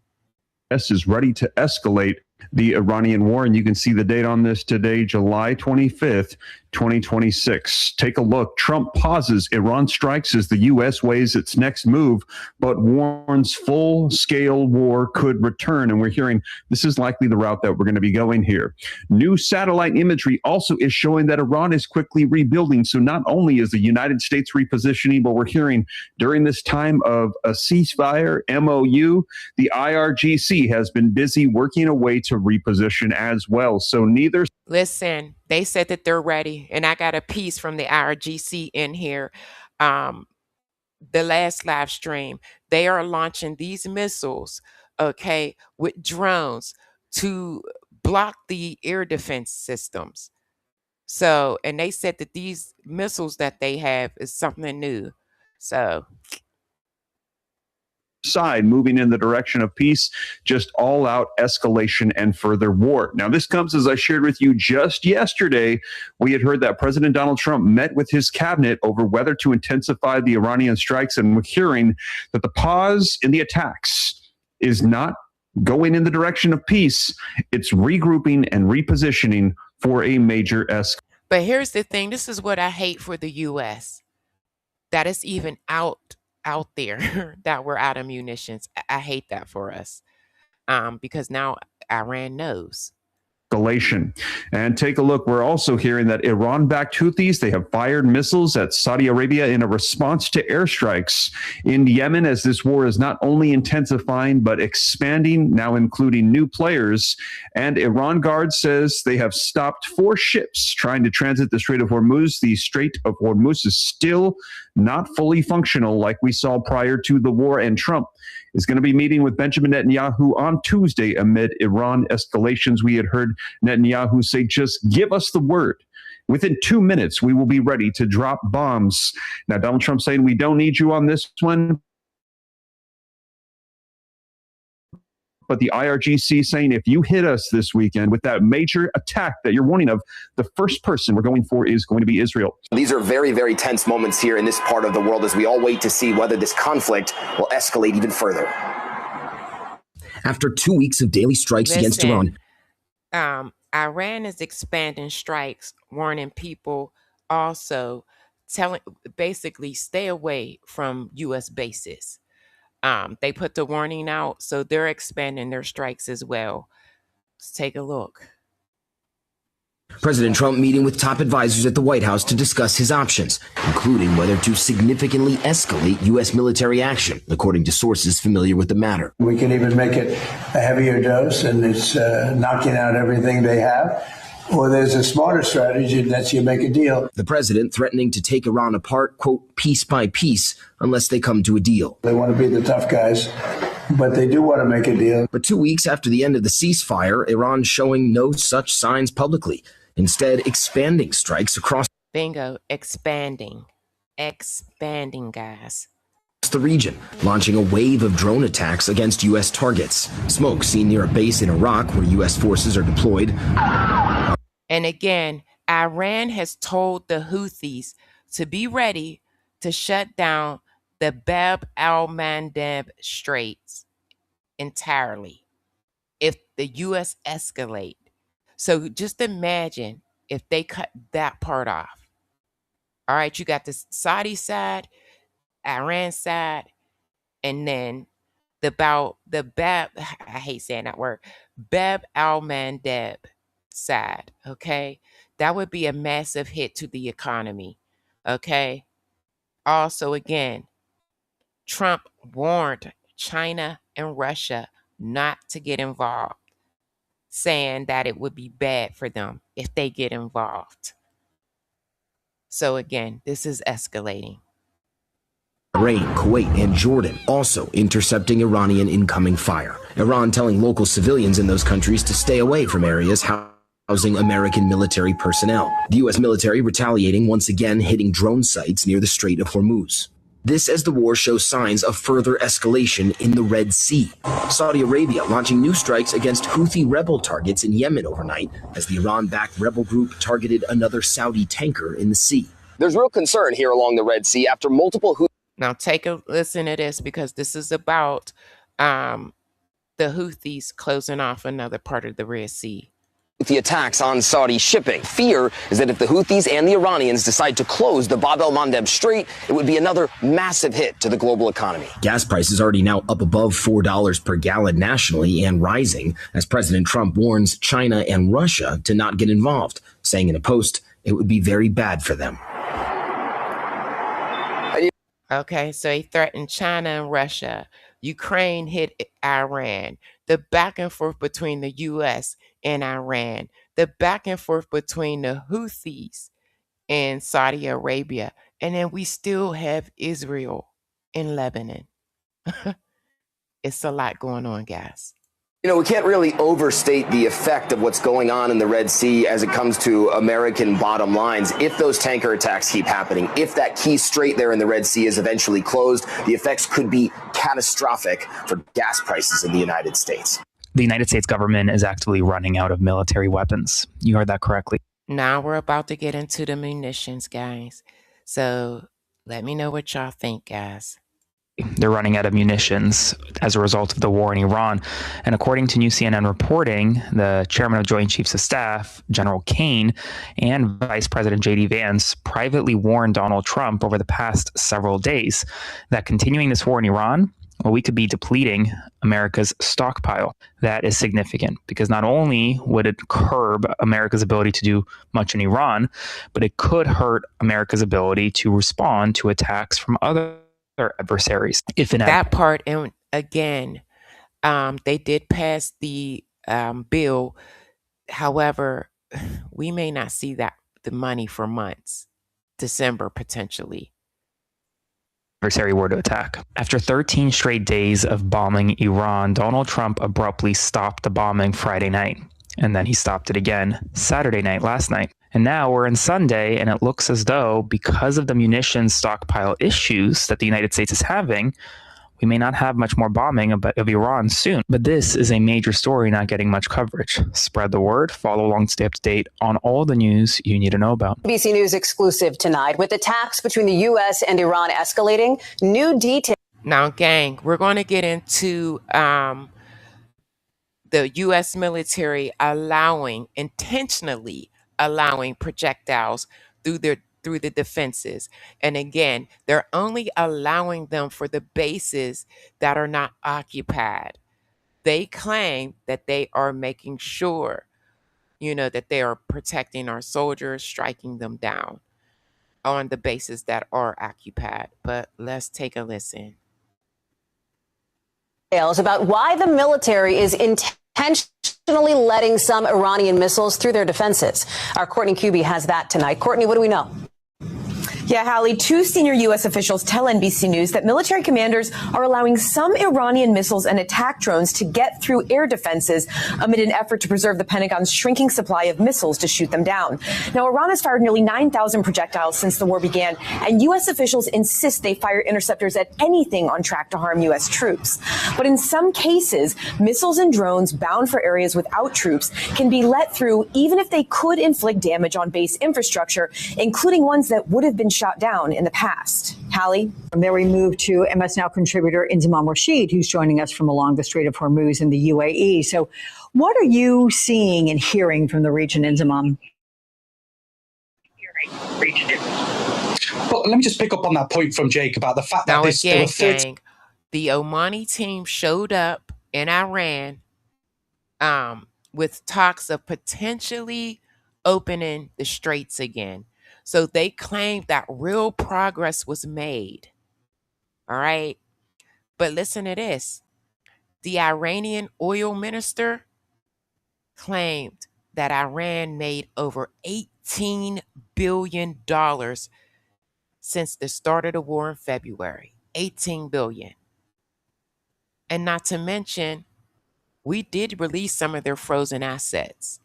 is ready to escalate the Iranian war. And you can see the date on this today, July 25th, 2026. Take a look. Trump pauses Iran strikes as the U.S. weighs its next move, but warns full-scale war could return. And we're hearing this is likely the route that we're going to be going here. New satellite imagery also is showing that Iran is quickly rebuilding. So not only is the United States repositioning, but we're hearing during this time of a ceasefire, MOU, the IRGC has been busy working a way to reposition as well. So neither... Listen, they said that they're ready. And I got a piece from the IRGC in here. The last live stream, they are launching these missiles, okay, with drones to block the air defense systems. So, and they said that these missiles that they have is something new. So... side moving in the direction of peace, just all out escalation and further war. Now, this comes as I shared with you just yesterday. We had heard that President Donald Trump met with his cabinet over whether to intensify the Iranian strikes, and we're hearing that the pause in the attacks is not going in the direction of peace. It's regrouping and repositioning for a major escalation. But here's the thing. This is what I hate for the U.S. That it's even out there that we're out of munitions. I hate that for us because now Iran knows. And take a look. We're also hearing that Iran-backed Houthis, they have fired missiles at Saudi Arabia in a response to airstrikes in Yemen, as this war is not only intensifying but expanding, now including new players. And Iran Guard says they have stopped 4 ships trying to transit the Strait of Hormuz. The Strait of Hormuz is still not fully functional like we saw prior to the war. And Trump is going to be meeting with Benjamin Netanyahu on Tuesday amid Iran escalations. We had heard Netanyahu say, just give us the word. Within 2 minutes, we will be ready to drop bombs. Now, Donald Trump saying we don't need you on this one. But the IRGC saying if you hit us this weekend with that major attack that you're warning of, the first person we're going for is going to be Israel. These are very, very tense moments here in this part of the world as we all wait to see whether this conflict will escalate even further. After 2 weeks of daily strikes against Iran, Iran is expanding strikes, warning people, also basically stay away from U.S. bases. They put the warning out, so they're expanding their strikes as well. Let's take a look. President Trump meeting with top advisors at the White House to discuss his options, including whether to significantly escalate U.S. military action, according to sources familiar with the matter. We can even make it a heavier dose, and it's knocking out everything they have. Or there's a smarter strategy, and that's you make a deal. The president threatening to take Iran apart, quote, piece by piece, unless they come to a deal. They want to be the tough guys, but they do want to make a deal. But 2 weeks after the end of the ceasefire, Iran showing no such signs publicly, instead expanding strikes across Bingo, expanding, guys. the region, launching a wave of drone attacks against U.S. targets. Smoke seen near a base in Iraq where U.S. forces are deployed. And again, Iran has told the Houthis to be ready to shut down the Bab al-Mandeb Straits entirely if the U.S. escalate. So just imagine if they cut that part off. All right, you got the Saudi side, Iran side, and then the Bab, I hate saying that word, Bab al-Mandeb side, okay? That would be a massive hit to the economy, okay? Also, again, Trump warned China and Russia not to get involved, saying that it would be bad for them if they get involved. So again, this is escalating. Bahrain, Kuwait, and Jordan also intercepting Iranian incoming fire. Iran telling local civilians in those countries to stay away from areas housing American military personnel. The U.S. military retaliating, once again hitting drone sites near the Strait of Hormuz. This as the war shows signs of further escalation in the Red Sea. Saudi Arabia launching new strikes against Houthi rebel targets in Yemen overnight as the Iran-backed rebel group targeted another Saudi tanker in the sea. There's real concern here along the Red Sea after multiple Now take a listen to this, because this is about the Houthis closing off another part of the Red Sea. the attacks on Saudi shipping. Fear is that if the Houthis and the Iranians decide to close the Bab el-Mandeb Strait, it would be another massive hit to the global economy. Gas prices already now up above $4 per gallon nationally and rising as President Trump warns China and Russia to not get involved, saying in a post it would be very bad for them. Okay, so he threatened China and Russia. Ukraine hit Iran. The back and forth between the U.S. and Iran. The back and forth between the Houthis and Saudi Arabia. And then we still have Israel and Lebanon. It's a lot going on, guys. You know, we can't really overstate the effect of what's going on in the Red Sea as it comes to American bottom lines. If those tanker attacks keep happening, if that key strait there in the Red Sea is eventually closed, the effects could be catastrophic for gas prices in the United States. The United States government is actively running out of military weapons. You heard that correctly. Now we're about to get into the munitions, guys. So let me know what y'all think, guys. They're running out of munitions as a result of the war in Iran. And according to new CNN reporting, the chairman of Joint Chiefs of Staff, General Kane, and Vice President J.D. Vance privately warned Donald Trump over the past several days that continuing this war in Iran, well, we could be depleting America's stockpile. That is significant because not only would it curb America's ability to do much in Iran, but it could hurt America's ability to respond to attacks from other adversaries. If in that part, and again, they did pass the bill. However, we may not see the money for months, December potentially. adversary were to attack. After 13 straight days of bombing Iran, Donald Trump abruptly stopped the bombing Friday night. And then he stopped it again Saturday night, last night. And now we're in Sunday, and it looks as though, because of the munitions stockpile issues that the United States is having, we may not have much more bombing of Iran soon. But this is a major story not getting much coverage. Spread the word, follow along to stay up to date on all the news you need to know about. ABC News exclusive tonight. With attacks between the U.S. and Iran escalating, new details. Now, gang, we're going to get into the U.S. military intentionally allowing projectiles through the defenses. And again, they're only allowing them for the bases that are not occupied. They claim that they are making sure, that they are protecting our soldiers, striking them down on the bases that are occupied. But let's take a listen. About why the military is intentionally letting some Iranian missiles through their defenses. Our Courtney Kuby has that tonight. Courtney, what do we know? Yeah, Hallie, two senior U.S. officials tell NBC News that military commanders are allowing some Iranian missiles and attack drones to get through air defenses amid an effort to preserve the Pentagon's shrinking supply of missiles to shoot them down. Now, Iran has fired nearly 9,000 projectiles since the war began, and U.S. officials insist they fire interceptors at anything on track to harm U.S. troops. But in some cases, missiles and drones bound for areas without troops can be let through even if they could inflict damage on base infrastructure, including ones that would have been shot down in the past. Hallie? From there, we move to MS Now contributor Inzamam Rashid, who's joining us from along the Strait of Hormuz in the UAE. So what are you seeing and hearing from the region, Inzamam? Well, let me just pick up on that point from Jake about the fact that the Omani team showed up in Iran with talks of potentially opening the straits again. So they claimed that real progress was made. All right. But listen to this. The Iranian oil minister claimed that Iran made over $18 billion since the start of the war in February. $18 billion. And not to mention, we did release some of their frozen assets.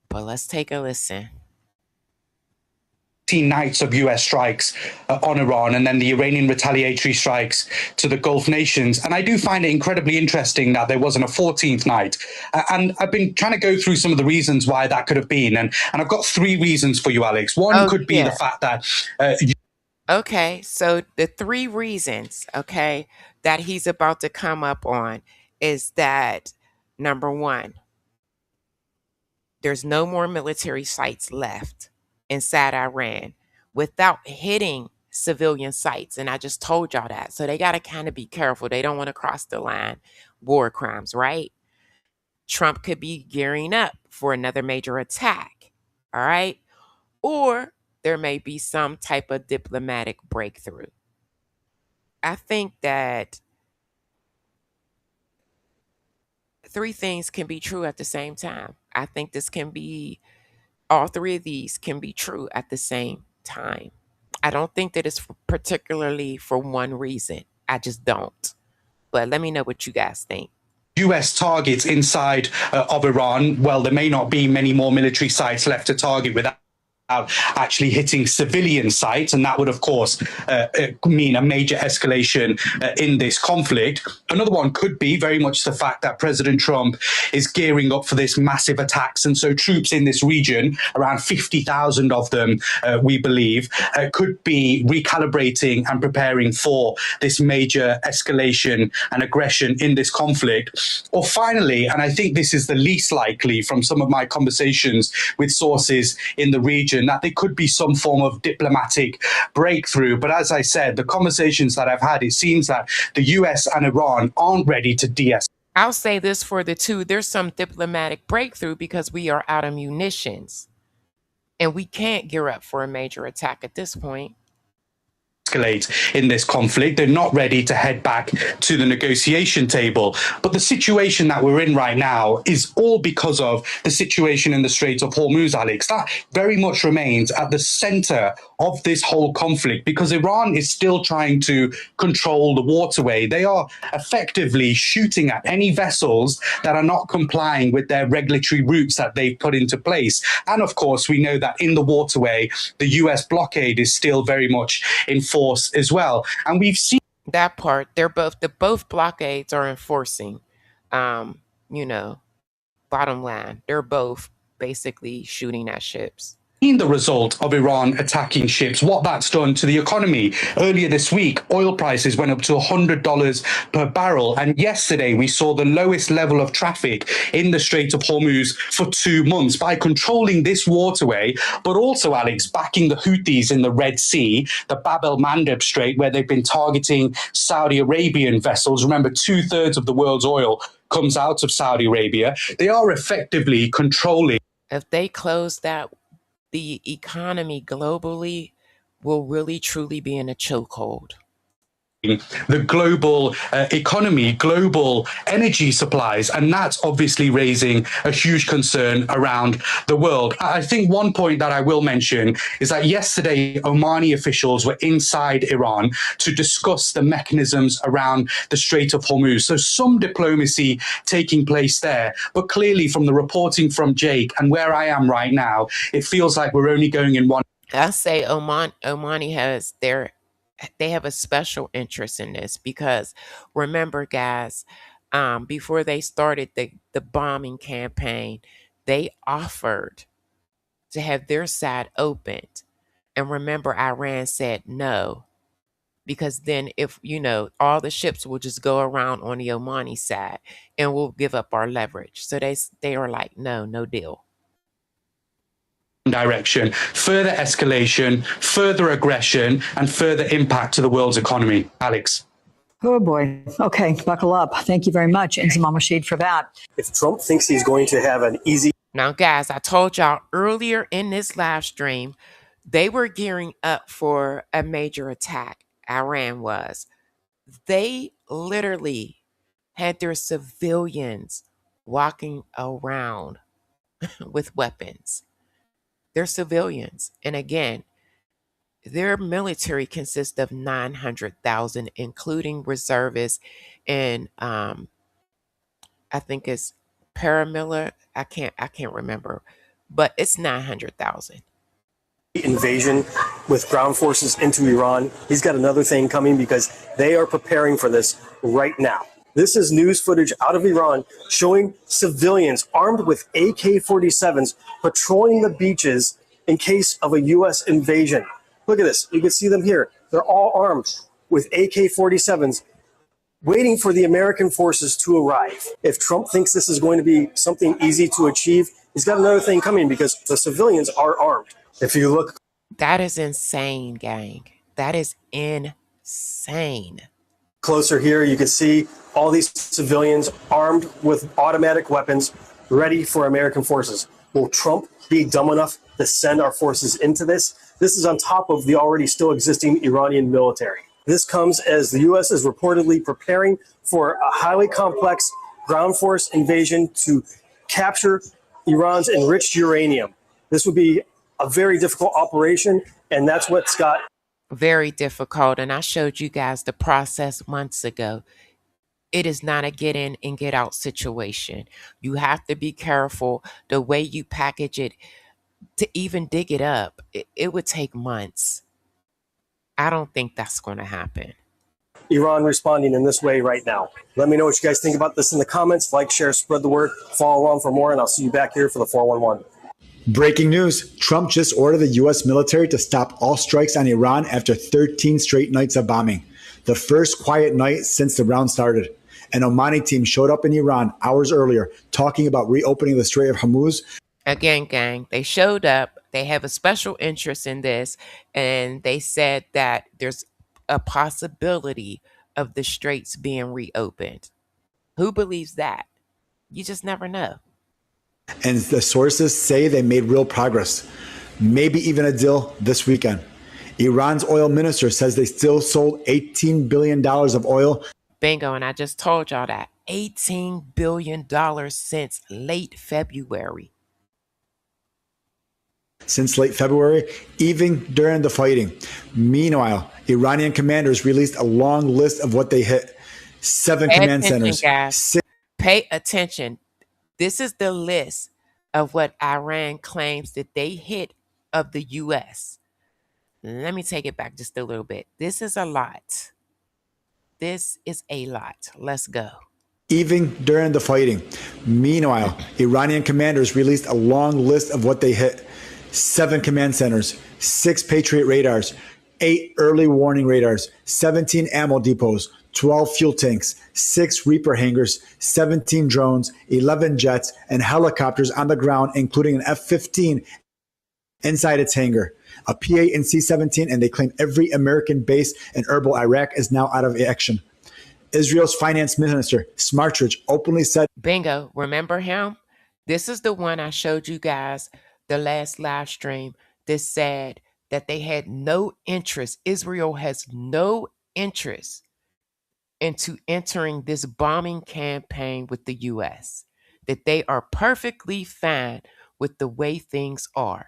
But let's take a listen. Nights of US strikes on Iran and then the Iranian retaliatory strikes to the Gulf nations. And I do find it incredibly interesting that there wasn't a 14th night. And I've been trying to go through some of the reasons why that could have been. And I've got three reasons for you, Alex. One could be the fact that... Okay, so the three reasons, that he's about to come up on is that, number one, there's no more military sites left inside Iran without hitting civilian sites. And I just told y'all that. So they got to kind of be careful. They don't want to cross the line. War crimes, right? Trump could be gearing up for another major attack. All right. Or there may be some type of diplomatic breakthrough. I think that three things can be true at the same time. I think all three of these can be true at the same time. I don't think that it's particularly for one reason. I just don't. But let me know what you guys think. US targets inside of Iran, well, there may not be many more military sites left to target without actually hitting civilian sites, and that would, of course, mean a major escalation in this conflict. Another one could be very much the fact that President Trump is gearing up for this massive attacks, and so troops in this region, around 50,000 of them, we believe, could be recalibrating and preparing for this major escalation and aggression in this conflict. Or finally, and I think this is the least likely from some of my conversations with sources in the region, that there could be some form of diplomatic breakthrough. But as I said, the conversations that I've had, it seems that the US and Iran aren't ready to de-escalate. I'll say this for the two. There's some diplomatic breakthrough because we are out of munitions and we can't gear up for a major attack at this point. escalate in this conflict. They're not ready to head back to the negotiation table. But the situation that we're in right now is all because of the situation in the Strait of Hormuz, Alex. That very much remains at the center of this whole conflict because Iran is still trying to control the waterway. They are effectively shooting at any vessels that are not complying with their regulatory routes that they've put into place. And of course, we know that in the waterway, the US blockade is still very much in force as well. And we've seen that part. Both blockades are enforcing, bottom line, they're both basically shooting at ships. The result of Iran attacking ships, what that's done to the economy. Earlier this week, oil prices went up to $100 per barrel. And yesterday, we saw the lowest level of traffic in the Strait of Hormuz for 2 months. By controlling this waterway, but also, Alex, backing the Houthis in the Red Sea, the Bab el-Mandeb Strait, where they've been targeting Saudi Arabian vessels. Remember, 2/3 of the world's oil comes out of Saudi Arabia. They are effectively controlling. If they close that, the economy globally will really truly be in a chokehold. The global economy, global energy supplies, and that's obviously raising a huge concern around the world. I think one point that I will mention is that yesterday Omani officials were inside Iran to discuss the mechanisms around the Strait of Hormuz. So some diplomacy taking place there, but clearly from the reporting from Jake and where I am right now, it feels like we're only going in one. I say Omani has they have a special interest in this because remember, guys, before they started the bombing campaign, they offered to have their side opened. And remember, Iran said no, because then if, all the ships will just go around on the Omani side and we'll give up our leverage. So they are like, no deal. Direction, further escalation, further aggression, and further impact to the world's economy. Alex. Oh boy. Okay, buckle up. Thank you very much, Inzamam Rashid, for that. If Trump thinks he's going to have an easy... Now, guys, I told y'all earlier in this live stream, they were gearing up for a major attack. Iran was. They literally had their civilians walking around with weapons. They're civilians. And again, their military consists of 900,000, including reservists and I think it's paramilitary. I can't remember, but it's 900,000. Invasion with ground forces into Iran. He's got another thing coming because they are preparing for this right now. This is news footage out of Iran showing civilians armed with AK-47s patrolling the beaches in case of a U.S. invasion. Look at this. You can see them here. They're all armed with AK-47s waiting for the American forces to arrive. If Trump thinks this is going to be something easy to achieve, he's got another thing coming because the civilians are armed. If you look... That is insane, gang. That is insane. Closer here, you can see all these civilians armed with automatic weapons ready for American forces. Will Trump be dumb enough to send our forces into this? This is on top of the already still existing Iranian military. This comes as the U.S. is reportedly preparing for a highly complex ground force invasion to capture Iran's enriched uranium. This would be a very difficult operation, and that's what's got... Very difficult, and I showed you guys the process months ago. It is not a get in and get out situation. You have to be careful the way you package it. To even dig it up, it would take months. I don't think that's going to happen. Iran responding in this way right now. Let me know what you guys think about this in the comments. Like, share, spread the word. Follow along for more, and I'll see you back here for the 411. Breaking news. Trump just ordered the U.S. military to stop all strikes on Iran after 13 straight nights of bombing. The first quiet night since the round started. An Omani team showed up in Iran hours earlier, talking about reopening the Strait of Hormuz. Again, gang, they showed up. They have a special interest in this, and they said that there's a possibility of the straits being reopened. Who believes that? You just never know. And the sources say they made real progress, maybe even a deal this weekend. Iran's oil minister says they still sold $18 billion of oil. Bingo, and I just told y'all that. $18 billion since late February. Since late February, even during the fighting. Meanwhile, Iranian commanders released a long list of what they hit. 7 command centers. Guys. Pay attention. This is the list of what Iran claims that they hit of the U.S. Let me take it back just a little bit. This is a lot. This is a lot. Let's go. Even during the fighting. Meanwhile, Iranian commanders released a long list of what they hit. 7 command centers, 6 Patriot radars, 8 early warning radars, 17 ammo depots, 12 fuel tanks, 6 Reaper hangars, 17 drones, 11 jets, and helicopters on the ground, including an F-15 inside its hangar, a P-8 and C-17, and they claim every American base in Erbil, Iraq is now out of action. Israel's finance minister, Smotrich, openly said, Bingo, remember him? This is the one I showed you guys the last live stream that said that they had no interest. Israel has no interest into entering this bombing campaign with the U.S., that they are perfectly fine with the way things are.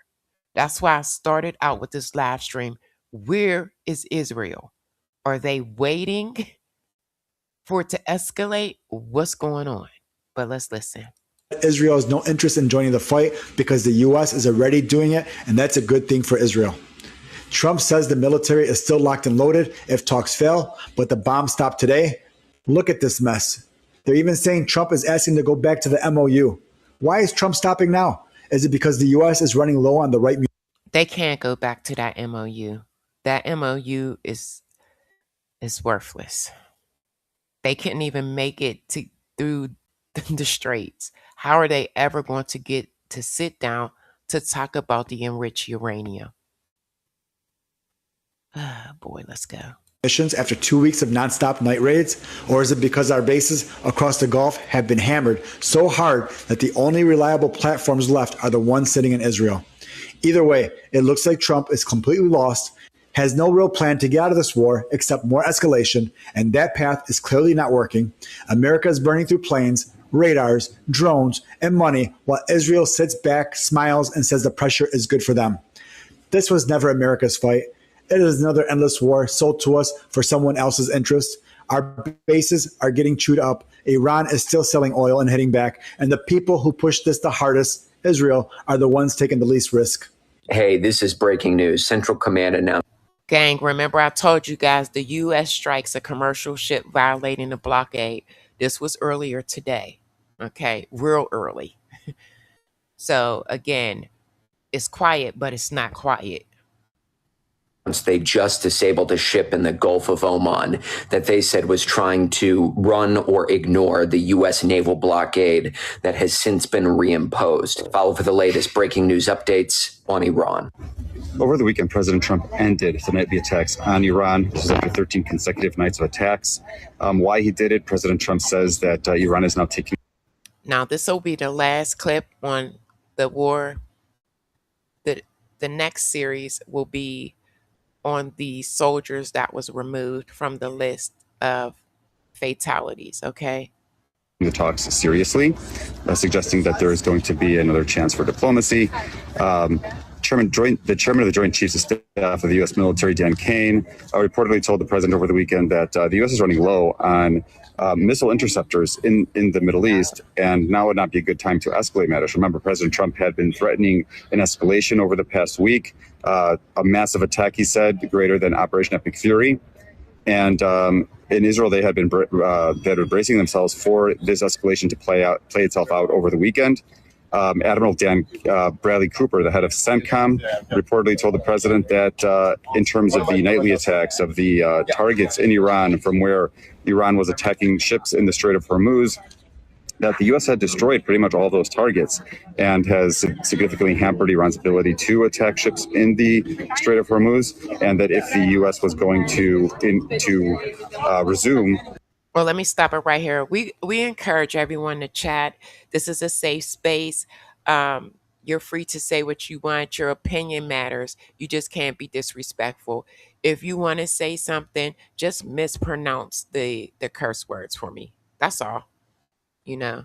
That's why I started out with this live stream. Where is Israel? Are they waiting for it to escalate? What's going on? But let's listen. Israel has no interest in joining the fight because the U.S. is already doing it, and that's a good thing for Israel. Trump says the military is still locked and loaded if talks fail, but the bomb stopped today. Look at this mess. They're even saying Trump is asking to go back to the MOU. Why is Trump stopping now? Is it because the U.S. is running low on the right? They can't go back to that MOU. That MOU is worthless. They couldn't even make it through the straits. How are they ever going to get to sit down to talk about the enriched uranium? Boy, let's go. Missions after 2 weeks of nonstop night raids? Or is it because our bases across the Gulf have been hammered so hard that the only reliable platforms left are the ones sitting in Israel? Either way, it looks like Trump is completely lost, has no real plan to get out of this war except more escalation, and that path is clearly not working. America is burning through planes, radars, drones, and money while Israel sits back, smiles, and says the pressure is good for them. This was never America's fight. It is another endless war sold to us for someone else's interest. Our bases are getting chewed up. Iran is still selling oil and heading back. And the people who push this the hardest, Israel, are the ones taking the least risk. Hey, this is breaking news. Central Command announced. Gang, remember I told you guys the U.S. strikes a commercial ship violating the blockade. This was earlier today. Okay, real early. So, again, it's quiet, but it's not quiet. They just disabled a ship in the Gulf of Oman that they said was trying to run or ignore the U.S. naval blockade that has since been reimposed. Follow for the latest breaking news updates on Iran. Over the weekend, President Trump ended the nightly attacks on Iran. This is after 13 consecutive nights of attacks. Why he did it, President Trump says that Iran is now taking... Now, this will be the last clip on the war. The next series will be on the soldiers that was removed from the list of fatalities, okay? The talks seriously, suggesting that there is going to be another chance for diplomacy. The chairman of the Joint Chiefs of Staff of the U.S. military, Dan Kane, reportedly told the president over the weekend that the U.S. is running low on missile interceptors in the Middle East, and now would not be a good time to escalate matters. Remember, President Trump had been threatening an escalation over the past week, a massive attack, he said, greater than Operation Epic Fury. And in Israel, they had been bracing themselves for this escalation to play itself out over the weekend. Admiral Dan Bradley Cooper, the head of CENTCOM, reportedly told the president that in terms of the nightly attacks of the targets in Iran from where Iran was attacking ships in the Strait of Hormuz, that the U.S. had destroyed pretty much all those targets and has significantly hampered Iran's ability to attack ships in the Strait of Hormuz, and that if the U.S. was going to resume... Well, let me stop it right here. We encourage everyone to chat. This is a safe space. You're free to say what you want. Your opinion matters. You just can't be disrespectful. If you want to say something, just mispronounce the curse words for me. That's all. You know.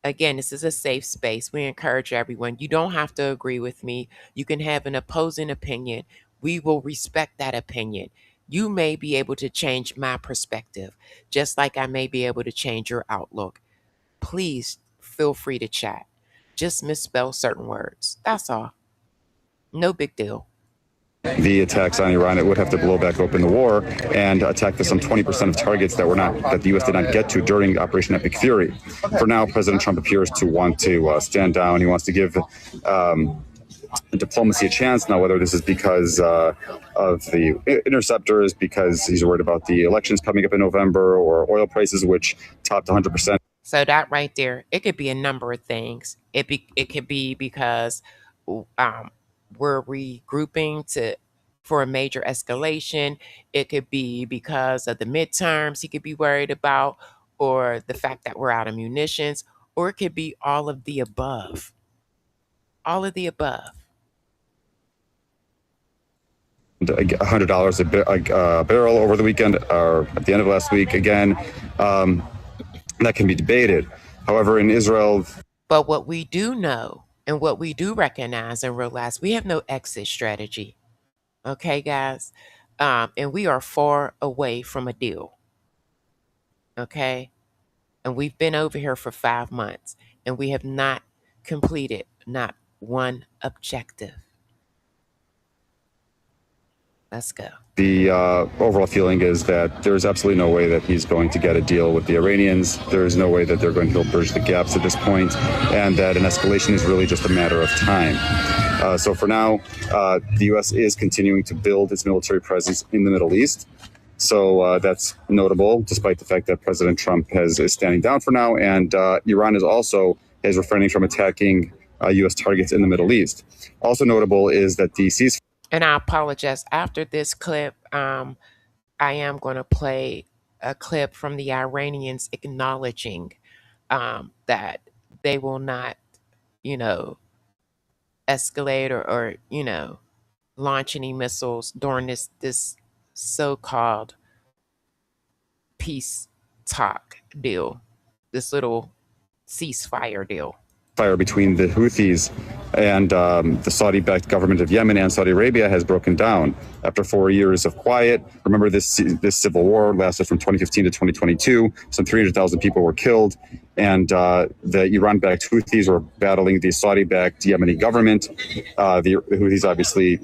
Again, this is a safe space. We encourage everyone. You don't have to agree with me. You can have an opposing opinion. We will respect that opinion. You may be able to change my perspective, just like I may be able to change your outlook. Please feel free to chat. Just misspell certain words. That's all. No big deal. The attacks on Iran, it would have to blow back open the war and attack the some 20% of targets that the U.S. did not get to during Operation Epic Fury. For now, President Trump appears to want to stand down. He wants to give diplomacy a chance. Now, whether this is because of the interceptors, because he's worried about the elections coming up in November, or oil prices, which topped 100%. So that right there, it could be a number of things. It could be because we're regrouping for a major escalation. It could be because of the midterms he could be worried about, or the fact that we're out of munitions, or it could be all of the above. All of the above. $100 a barrel over the weekend, or at the end of last week. Again, that can be debated. However, in Israel... But what we do know and what we do recognize and realize, we have no exit strategy. Okay, guys? And we are far away from a deal. Okay? And we've been over here for 5 months, and we have not completed not one objective. Let's go. The overall feeling is that there's absolutely no way that he's going to get a deal with the Iranians. There is no way that they're going to bridge the gaps at this point, and that an escalation is really just a matter of time. So for now, the U.S. is continuing to build its military presence in the Middle East. So that's notable, despite the fact that President Trump is standing down for now, and Iran is refraining from attacking U.S. targets in the Middle East. Also notable is that the ceasefire. And I apologize. After this clip, I am going to play a clip from the Iranians acknowledging that they will not, escalate or launch any missiles during this so-called peace talk deal, this little ceasefire deal. Fire between the Houthis and the Saudi-backed government of Yemen and Saudi Arabia has broken down after 4 years of quiet. Remember, this civil war lasted from 2015 to 2022. Some 300,000 people were killed, and the Iran-backed Houthis were battling the Saudi-backed Yemeni government. The Houthis obviously,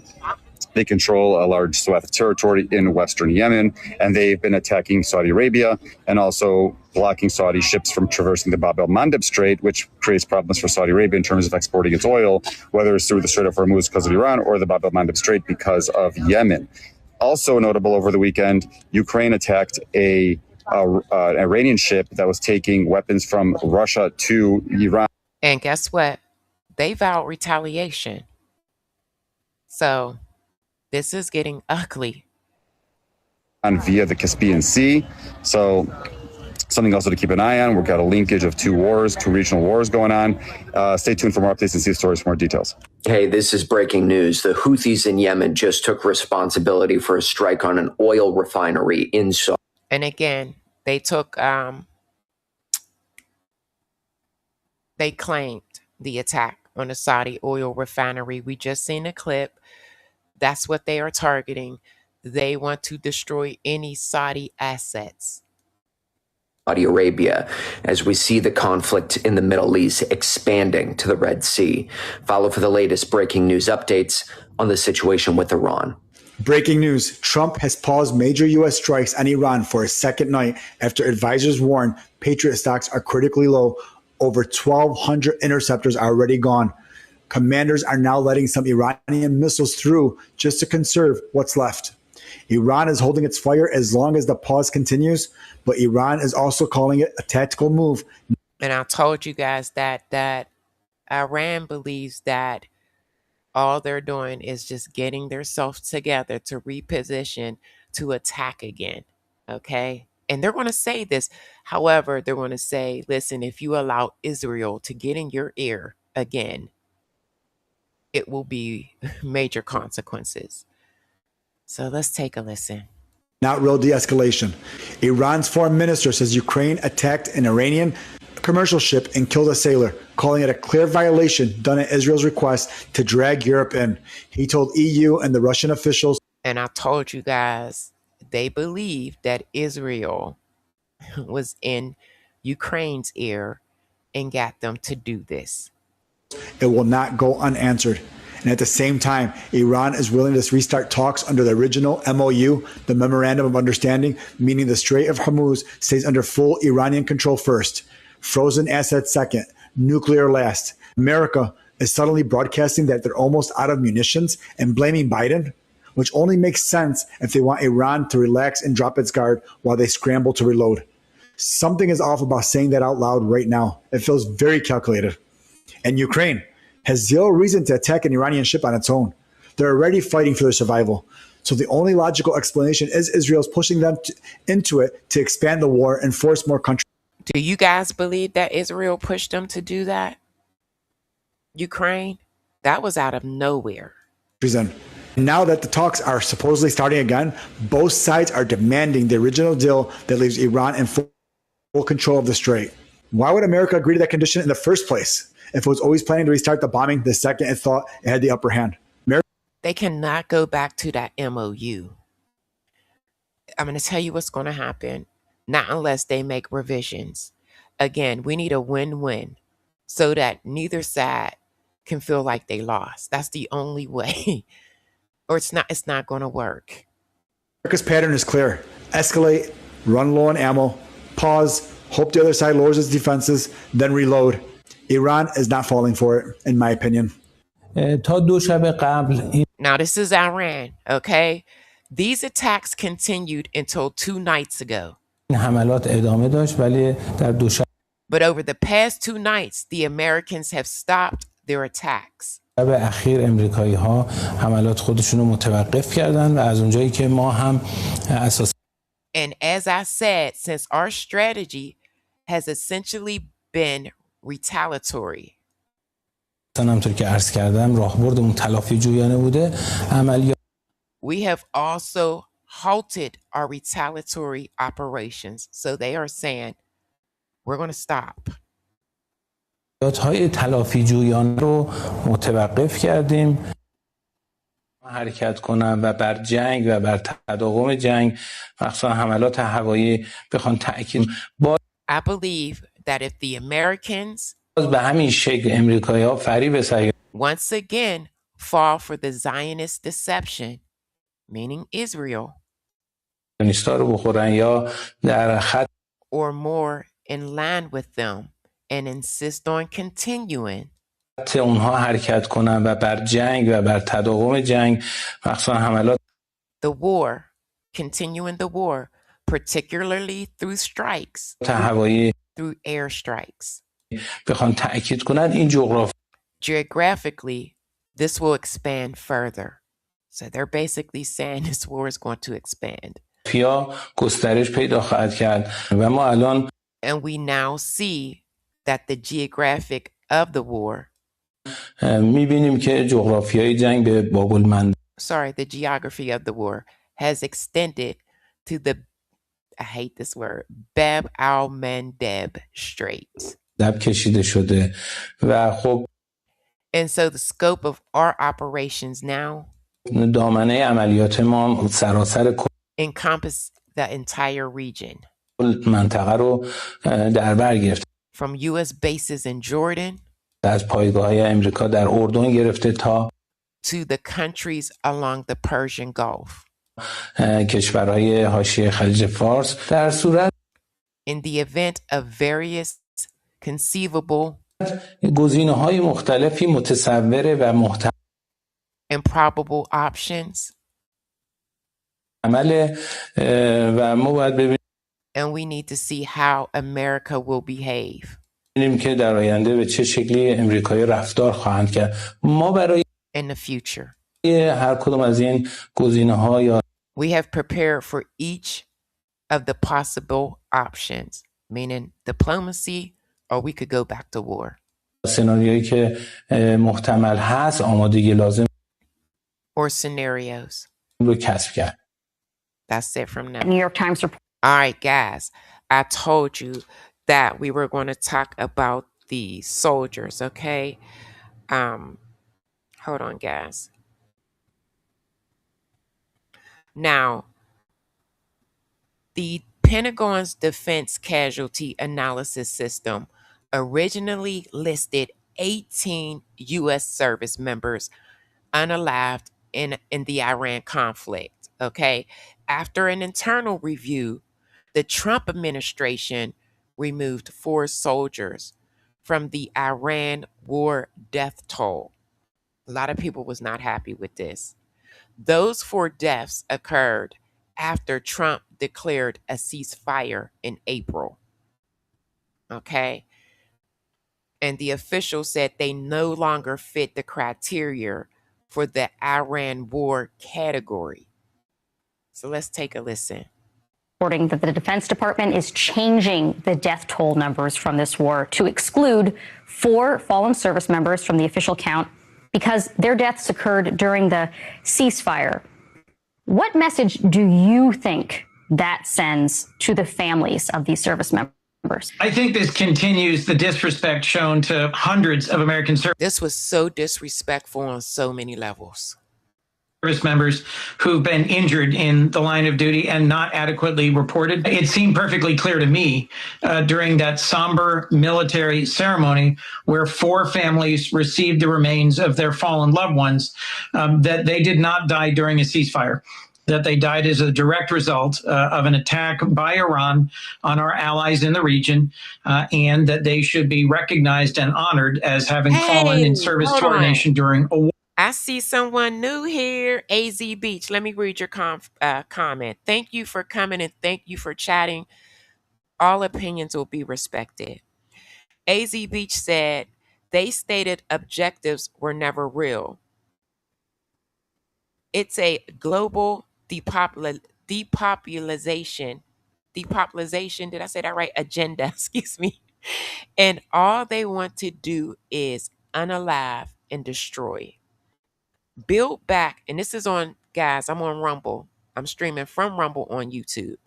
they control a large swath of territory in western Yemen, and they've been attacking Saudi Arabia and also blocking Saudi ships from traversing the Bab el-Mandeb Strait, which creates problems for Saudi Arabia in terms of exporting its oil, whether it's through the Strait of Hormuz because of Iran or the Bab el-Mandeb Strait because of Yemen. Also notable over the weekend, Ukraine attacked an Iranian ship that was taking weapons from Russia to Iran. And guess what? They vowed retaliation. So this is getting ugly. Via the Caspian Sea. So something also to keep an eye on. We've got a linkage of two regional wars going on. Stay tuned for more updates and see stories for more details. Hey, this is breaking news. The Houthis in Yemen just took responsibility for a strike on an oil refinery in Saudi. And again, they claimed the attack on a Saudi oil refinery. We just seen a clip. That's what they are targeting. They want to destroy any Saudi assets. Saudi Arabia, as we see the conflict in the Middle East expanding to the Red Sea. Follow for the latest breaking news updates on the situation with Iran. Breaking news. Trump has paused major U.S. strikes on Iran for a second night after advisors warn Patriot stocks are critically low. Over 1,200 interceptors are already gone. Commanders are now letting some Iranian missiles through just to conserve what's left. Iran is holding its fire as long as the pause continues, but Iran is also calling it a tactical move. And I told you guys that Iran believes that all they're doing is just getting themselves together to reposition to attack again. Okay? And they're going to say this. However, they're going to say, listen, if you allow Israel to get in your ear again, it will be major consequences. So let's take a listen. Not real de-escalation. Iran's foreign minister says Ukraine attacked an Iranian commercial ship and killed a sailor, calling it a clear violation done at Israel's request to drag Europe in. He told EU and the Russian officials. And I told you guys, they believe that Israel was in Ukraine's ear and got them to do this. It will not go unanswered. And at the same time, Iran is willing to restart talks under the original MOU, the Memorandum of Understanding, meaning the Strait of Hormuz stays under full Iranian control first, frozen assets second, nuclear last. America is suddenly broadcasting that they're almost out of munitions and blaming Biden, which only makes sense if they want Iran to relax and drop its guard while they scramble to reload. Something is off about saying that out loud right now. It feels very calculated. And Ukraine has zero reason to attack an Iranian ship on its own. They're already fighting for their survival. So the only logical explanation is Israel's pushing them into it to expand the war and force more countries. Do you guys believe that Israel pushed them to do that? Ukraine? That was out of nowhere. Now that the talks are supposedly starting again, both sides are demanding the original deal that leaves Iran in full control of the strait. Why would America agree to that condition in the first place if it was always planning to restart the bombing the second it thought it had the upper hand? They cannot go back to that MOU. I'm going to tell you what's going to happen, not unless they make revisions. Again, we need a win-win so that neither side can feel like they lost. That's the only way. Or it's not going to work. America's pattern is clear. Escalate, run low on ammo, pause, hope the other side lowers its defenses, then reload. Iran is not falling for it, in my opinion. Now, this is Iran, okay? These attacks continued until 2 nights ago. But over the past 2 nights, the Americans have stopped their attacks. And as I said, since our strategy has essentially been retaliatory, we have also halted our retaliatory operations. So they are saying, we're going to stop. حرکت کنن و بر جنگ و بر تداوم جنگ مخصوصا حملات هوایی بخوان تأکید با I believe that if the Americans به همین شکل امریکایی‌ها فریب سعی once again fall for the Zionist deception, meaning Israel, رو بخورن یا در خط or more in line with them and insist on continuing, اونها حرکت کنن و بر جنگ و بر تداوم جنگ مخصوصا حملات the war, continuing the war, particularly through strikes, هوایی through air strikes. بخوان تأکید کنن این جغرافی Geographically, this will expand further. So they're basically saying this war is going to expand. گسترش پیدا خواهد کرد و ما الان And we now see that the geographic of the war, می‌بینیم که جغرافیای جنگ به باب المندب the geography of the war has extended to the, I hate this word, Bab al-Mandeb Strait. کشیده شده و خب And so the scope of our operations now دامنه عملیات ما سراسر encompass the entire region. منطقه رو در بر گرفت. From US bases in Jordan از پایگاه‌های امریکا در اردن گرفته تا to the countries along the Persian Gulf. کشورهای حاشیه خلیج فارس در صورت In the event of various conceivable گزینه‌های مختلفی متصوره و محتمل improbable options, عمل و ما باید ببینیم and we need to see how America will behave که در آینده به چه شکلی امریکایی رفتار خواهند کرد. ما برای in the future. هر کدوم از این گزینه‌ها یا We have prepared for each of the possible options, meaning diplomacy, or we could go back to war. سناریویی که محتمل هست آمادگی لازم or scenarios. رو کسب کرد. That's it from now. New York Times report. All right, guys. I told you that we were going to talk about the soldiers, okay? Hold on, guys. Now, the Pentagon's Defense Casualty Analysis System originally listed 18 U.S. service members unalived in the Iran conflict, okay? After an internal review, the Trump administration removed 4 soldiers from the Iran war death toll. A lot of people was not happy with this. Those 4 deaths occurred after Trump declared a ceasefire in April. Okay? And the officials said they no longer fit the criteria for the Iran war category. So let's take a listen. Reporting that the Defense Department is changing the death toll numbers from this war to exclude 4 fallen service members from the official count because their deaths occurred during the ceasefire. What message do you think that sends to the families of these service members? I think this continues the disrespect shown to hundreds of American This was so disrespectful on so many levels. service members who've been injured in the line of duty and not adequately reported. It seemed perfectly clear to me during that somber military ceremony where 4 families received the remains of their fallen loved ones that they did not die during a ceasefire, that they died as a direct result of an attack by Iran on our allies in the region, and that they should be recognized and honored as having fallen in service to our nation during a war. I see someone new here, AZ Beach. Let me read your comment. Thank you for coming and thank you for chatting. All opinions will be respected. AZ Beach said, they stated objectives were never real. It's a global depopulation, did I say that right? Agenda, excuse me. And all they want to do is unalive and destroy. Build back, and this is on, guys, I'm on Rumble. I'm streaming from Rumble on YouTube.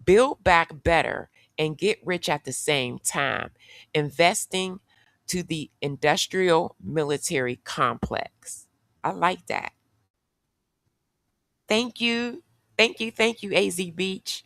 Build back better and get rich at the same time, investing to the industrial military complex. I like that. Thank you, AZ Beach.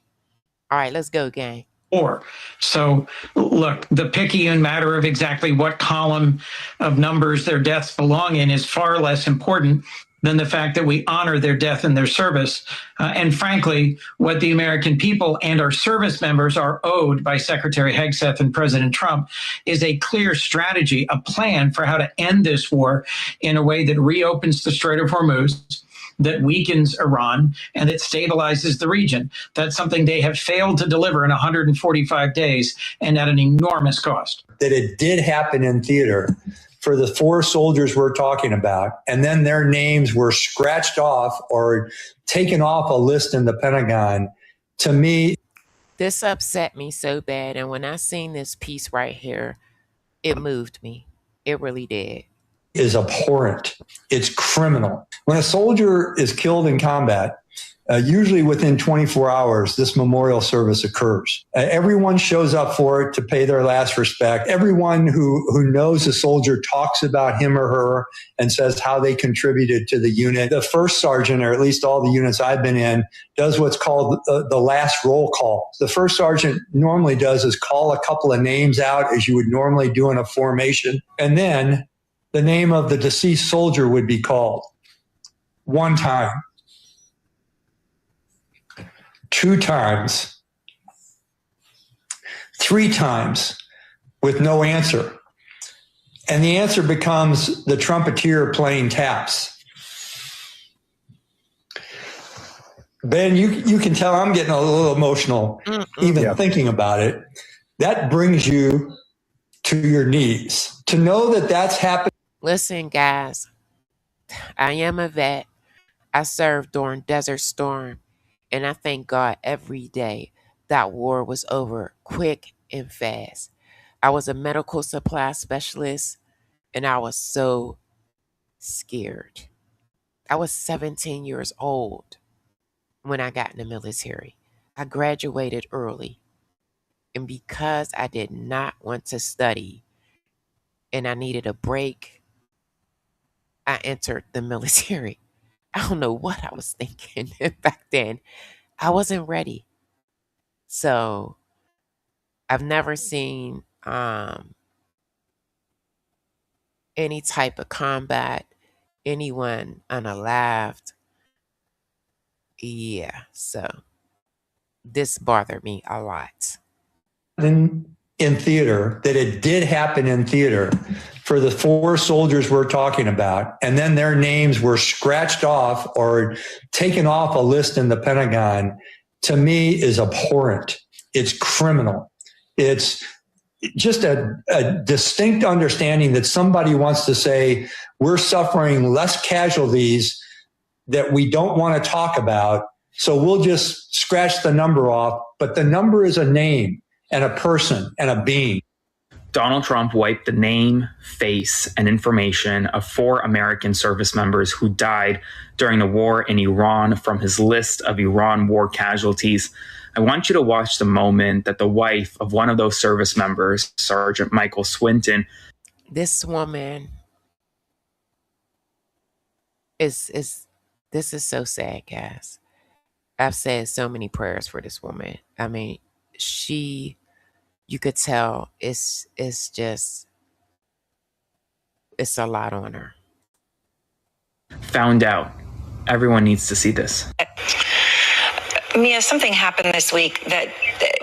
All right, let's go, gang. War. So look, the picayune matter of exactly what column of numbers their deaths belong in is far less important than the fact that we honor their death and their service. And frankly, what the American people and our service members are owed by Secretary Hegseth and President Trump is a clear strategy, a plan for how to end this war in a way that reopens the Strait of Hormuz, that weakens Iran, and that stabilizes the region. That's something they have failed to deliver in 145 days and at an enormous cost. That it did happen in theater for the 4 soldiers we're talking about, and then their names were scratched off or taken off a list in the Pentagon, to me. This upset me so bad, and when I seen this piece right here, it moved me. It really did. Is abhorrent. It's criminal. When a soldier is killed in combat, usually within 24 hours, this memorial service occurs. Everyone shows up for it to pay their last respect. Everyone who knows a soldier talks about him or her and says how they contributed to the unit. The first sergeant, or at least all the units I've been in, does what's called the last roll call. The first sergeant normally does is call a couple of names out as you would normally do in a formation, and then the name of the deceased soldier would be called 1 time, 2 times, 3 times with no answer. And the answer becomes the trumpeter playing taps. Ben, you can tell I'm getting a little emotional even thinking about it. That brings you to your knees. To know that that's happening. Listen, guys, I am a vet. I served during Desert Storm, and I thank God every day that war was over quick and fast. I was a medical supply specialist, and I was so scared. I was 17 years old when I got in the military. I graduated early. And because I did not want to study and I needed a break, I entered the military. I don't know what I was thinking back then. I wasn't ready. So I've never seen any type of combat, anyone unalived. Yeah, so this bothered me a lot. In theater, that it did happen in theater for the 4 soldiers we're talking about, and then their names were scratched off or taken off a list in the Pentagon, to me is abhorrent. It's criminal. It's just a distinct understanding that somebody wants to say we're suffering less casualties that we don't want to talk about, so we'll just scratch the number off, but the number is a name and a person and a being. Donald Trump wiped the name, face, and information of 4 American service members who died during the war in Iran from his list of Iran war casualties. I want you to watch the moment that the wife of one of those service members, Sergeant Michael Swinton. This woman this is so sad, guys. I've said so many prayers for this woman. I mean, you could tell it's a lot on her. Found out. Everyone needs to see this. Mia, something happened this week that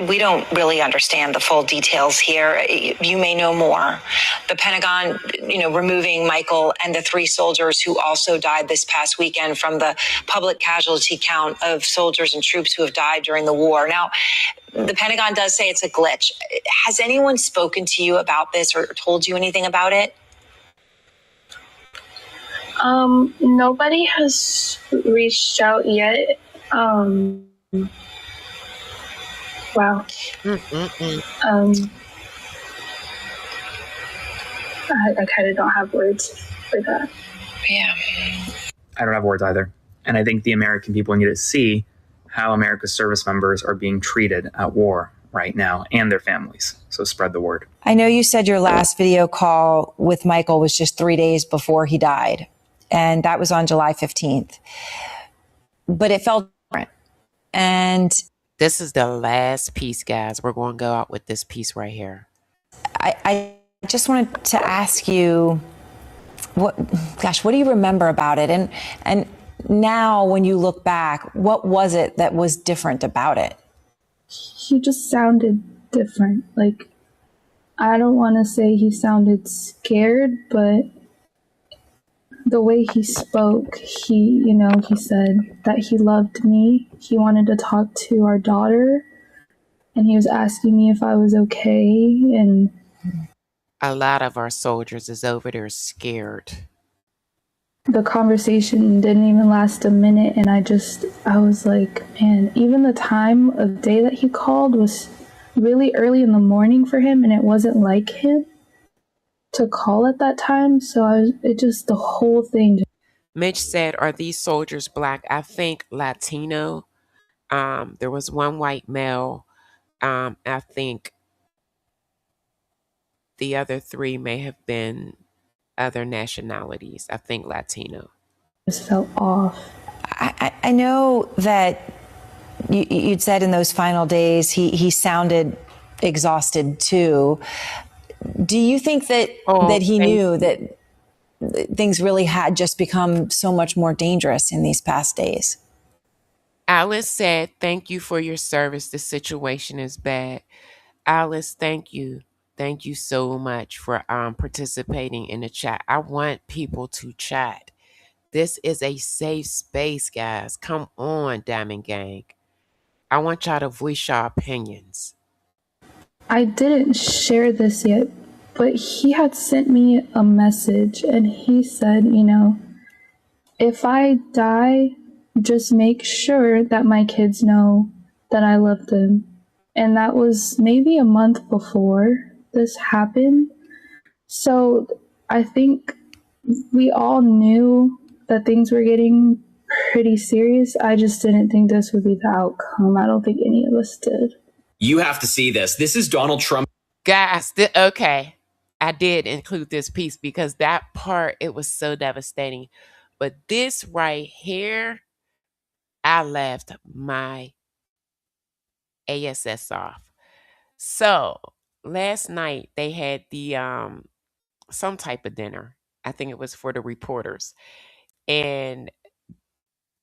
we don't really understand the full details here. You may know more. The Pentagon, removing Michael and the 3 soldiers who also died this past weekend from the public casualty count of soldiers and troops who have died during the war. Now, the Pentagon does say it's a glitch. Has anyone spoken to you about this or told you anything about it? Nobody has reached out yet. Wow. I kind of don't have words for that. Yeah. I don't have words either. And I think the American people need to see how America's service members are being treated at war right now and their families. So spread the word. I know you said your last video call with Michael was just 3 days before he died, and that was on July 15th. But it felt different. And this is the last piece, guys. We're going to go out with this piece right here. I just wanted to ask you, what do you remember about it? And now when you look back, what was it that was different about it? He just sounded different. Like, I don't want to say he sounded scared, but the way he spoke, he said that he loved me. He wanted to talk to our daughter, and he was asking me if I was okay. And a lot of our soldiers is over there scared. The conversation didn't even last a minute, and I was like, man, even the time of day that he called was really early in the morning for him, and it wasn't like him to call at that time. So the whole thing. Mitch said, are these soldiers black? I think Latino. There was one white male. I think the other 3 may have been other nationalities. I think Latino. Just felt off. I know that you'd said in those final days he sounded exhausted too. Do you think that he knew that things really had just become so much more dangerous in these past days? Alice said, thank you for your service. The situation is bad. Alice, thank you. Thank you so much for participating in the chat. I want people to chat. This is a safe space, guys. Come on, Diamond Gang. I want y'all to voice your opinions. I didn't share this yet, but he had sent me a message, and he said, if I die, just make sure that my kids know that I love them. And that was maybe a month before this happen. So I think we all knew that things were getting pretty serious. I just didn't think this would be the outcome. I don't think any of us did. You have to see this. This is Donald Trump. Guys, okay. I did include this piece because that part, it was so devastating. But this right here, I left my ASS off. So last night they had the some type of dinner. I think it was for the reporters. And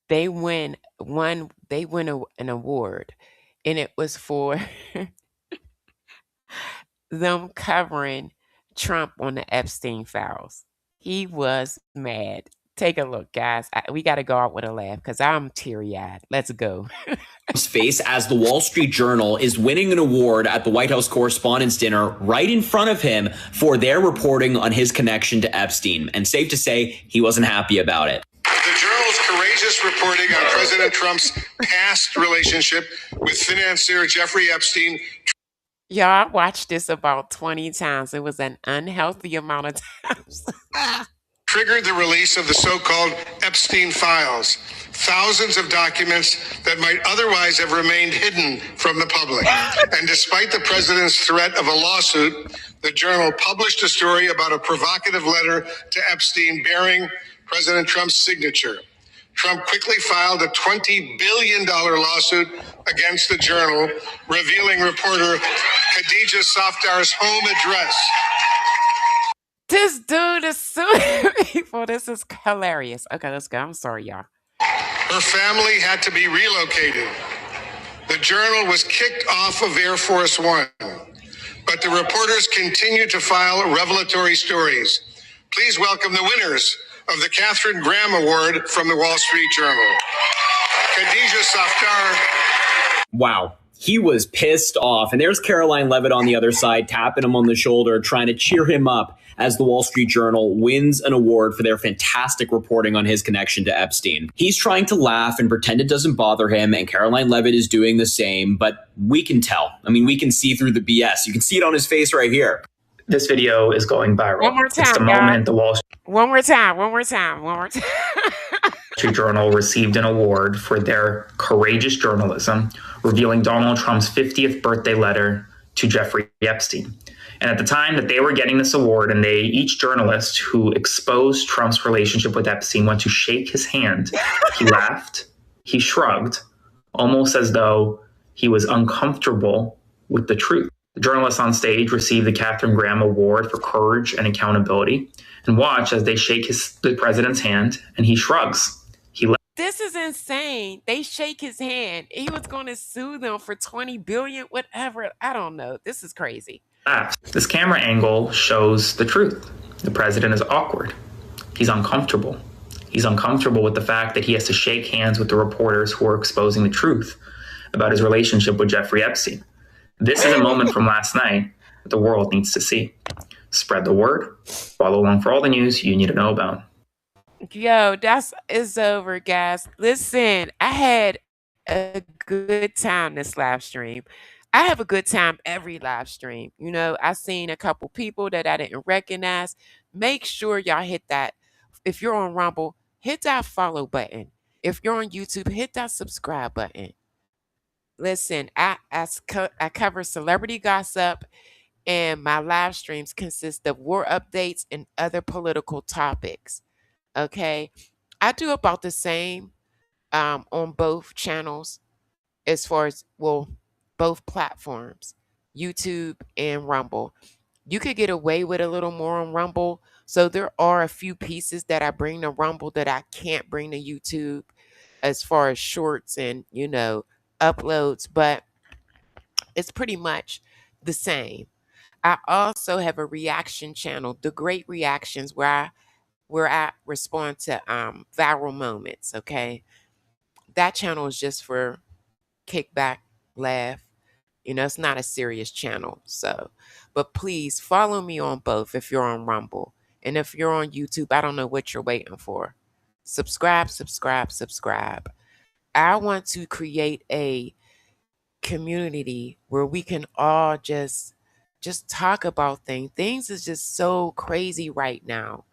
they win an award. And it was for them covering Trump on the Epstein files. He was mad. Take a look, guys. We got to go out with a laugh because I'm teary-eyed. Let's go. Face as the Wall Street Journal is winning an award at the White House Correspondents' Dinner right in front of him for their reporting on his connection to Epstein. And safe to say, he wasn't happy about it. The Journal's courageous reporting on President Trump's past relationship with financier Jeffrey Epstein. Y'all, I watched this about 20 times. It was an unhealthy amount of times. Triggered the release of the so-called Epstein files, thousands of documents that might otherwise have remained hidden from the public. And despite the president's threat of a lawsuit, the Journal published a story about a provocative letter to Epstein bearing President Trump's signature. Trump quickly filed a $20 billion lawsuit against the Journal, revealing reporter Khadija Safdar's home address. This dude is suing people. This is hilarious. Okay, let's go. I'm sorry, y'all. Her family had to be relocated. The Journal was kicked off of Air Force One, but the reporters continued to file revelatory stories. Please welcome the winners of the Katharine Graham Award from the Wall Street Journal. Khadija Safdar. Wow. He was pissed off. And there's Caroline Levitt on the other side, tapping him on the shoulder, trying to cheer him up as the Wall Street Journal wins an award for their fantastic reporting on his connection to Epstein. He's trying to laugh and pretend it doesn't bother him, and Caroline Levitt is doing the same, but we can tell. I mean, we can see through the BS. You can see it on his face right here. This video is going viral. One more time, it's the moment the Wall One more time. Street Journal received an award for their courageous journalism, revealing Donald Trump's 50th birthday letter to Jeffrey Epstein. And at the time that they were getting this award, and each journalist who exposed Trump's relationship with Epstein went to shake his hand, he laughed, he shrugged, almost as though he was uncomfortable with the truth. The journalists on stage received the Katharine Graham Award for courage and accountability. And watch as they shake the president's hand, and he shrugs. This is insane. They shake his hand. He was going to sue them for $20 billion, whatever. I don't know. This is crazy. This camera angle shows the truth. The president is awkward. He's uncomfortable. He's uncomfortable with the fact that he has to shake hands with the reporters who are exposing the truth about his relationship with Jeffrey Epstein. This is a moment from last night that the world needs to see. Spread the word. Follow along for all the news you need to know about. Yo, it's over, guys. Listen, I had a good time this live stream. I have a good time every live stream. You know, I seen a couple people that I didn't recognize. Make sure y'all hit that. If you're on Rumble, hit that follow button. If you're on YouTube, hit that subscribe button. Listen, I cover celebrity gossip, and my live streams consist of war updates and other political topics. Okay, I do about the same on both channels, as far as, well, both platforms, YouTube and Rumble. You could get away with a little more on Rumble. So there are a few pieces that I bring to Rumble that I can't bring to YouTube, as far as shorts and, uploads, but it's pretty much the same. I also have a reaction channel, The Great Reactions, where I respond to viral moments. Okay, that channel is just for kickback, laugh. It's not a serious channel. So, but please follow me on both if you're on Rumble, and if you're on YouTube, I don't know what you're waiting for. Subscribe. I want to create a community where we can all just just talk about things. Things is just so crazy right now.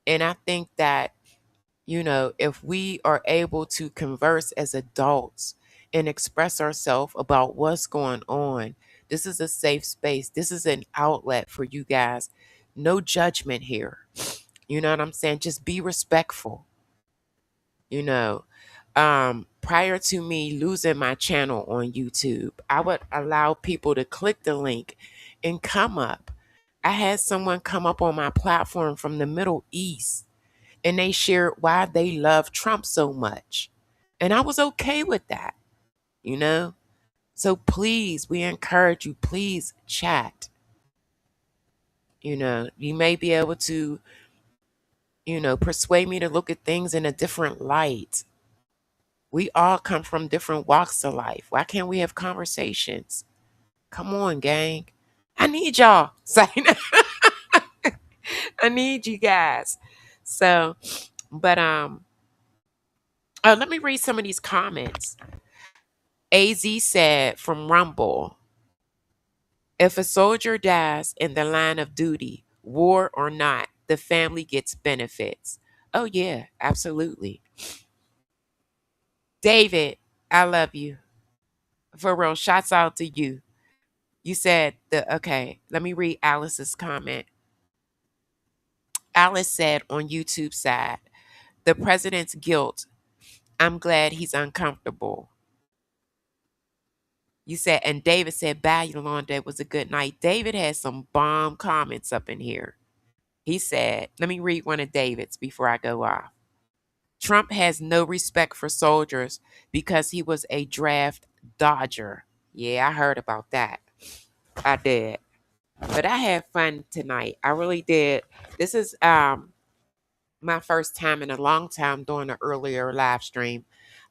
And I think that, if we are able to converse as adults and express ourselves about what's going on, this is a safe space. This is an outlet for you guys. No judgment here. You know what I'm saying? Just be respectful. Prior to me losing my channel on YouTube, I would allow people to click the link and come up. I had someone come up on my platform from the Middle East, and they shared why they love Trump so much. And I was okay with that, So please, we encourage you, please chat. You may be able to, persuade me to look at things in a different light. We all come from different walks of life. Why can't we have conversations? Come on, gang. I need y'all. I need you guys. So, but let me read some of these comments. AZ said from Rumble, if a soldier dies in the line of duty, war or not, the family gets benefits. Oh yeah, absolutely. David, I love you. For real, shouts out to you. You said okay, let me read Alice's comment. Alice said on YouTube side, the president's guilt. I'm glad he's uncomfortable. You said, and David said, bye, Yolanda, it was a good night. David had some bomb comments up in here. He said, let me read one of David's before I go off. Trump has no respect for soldiers because he was a draft dodger. Yeah, I heard about that. I did. But I had fun tonight. I really did. This is my first time in a long time doing an earlier live stream.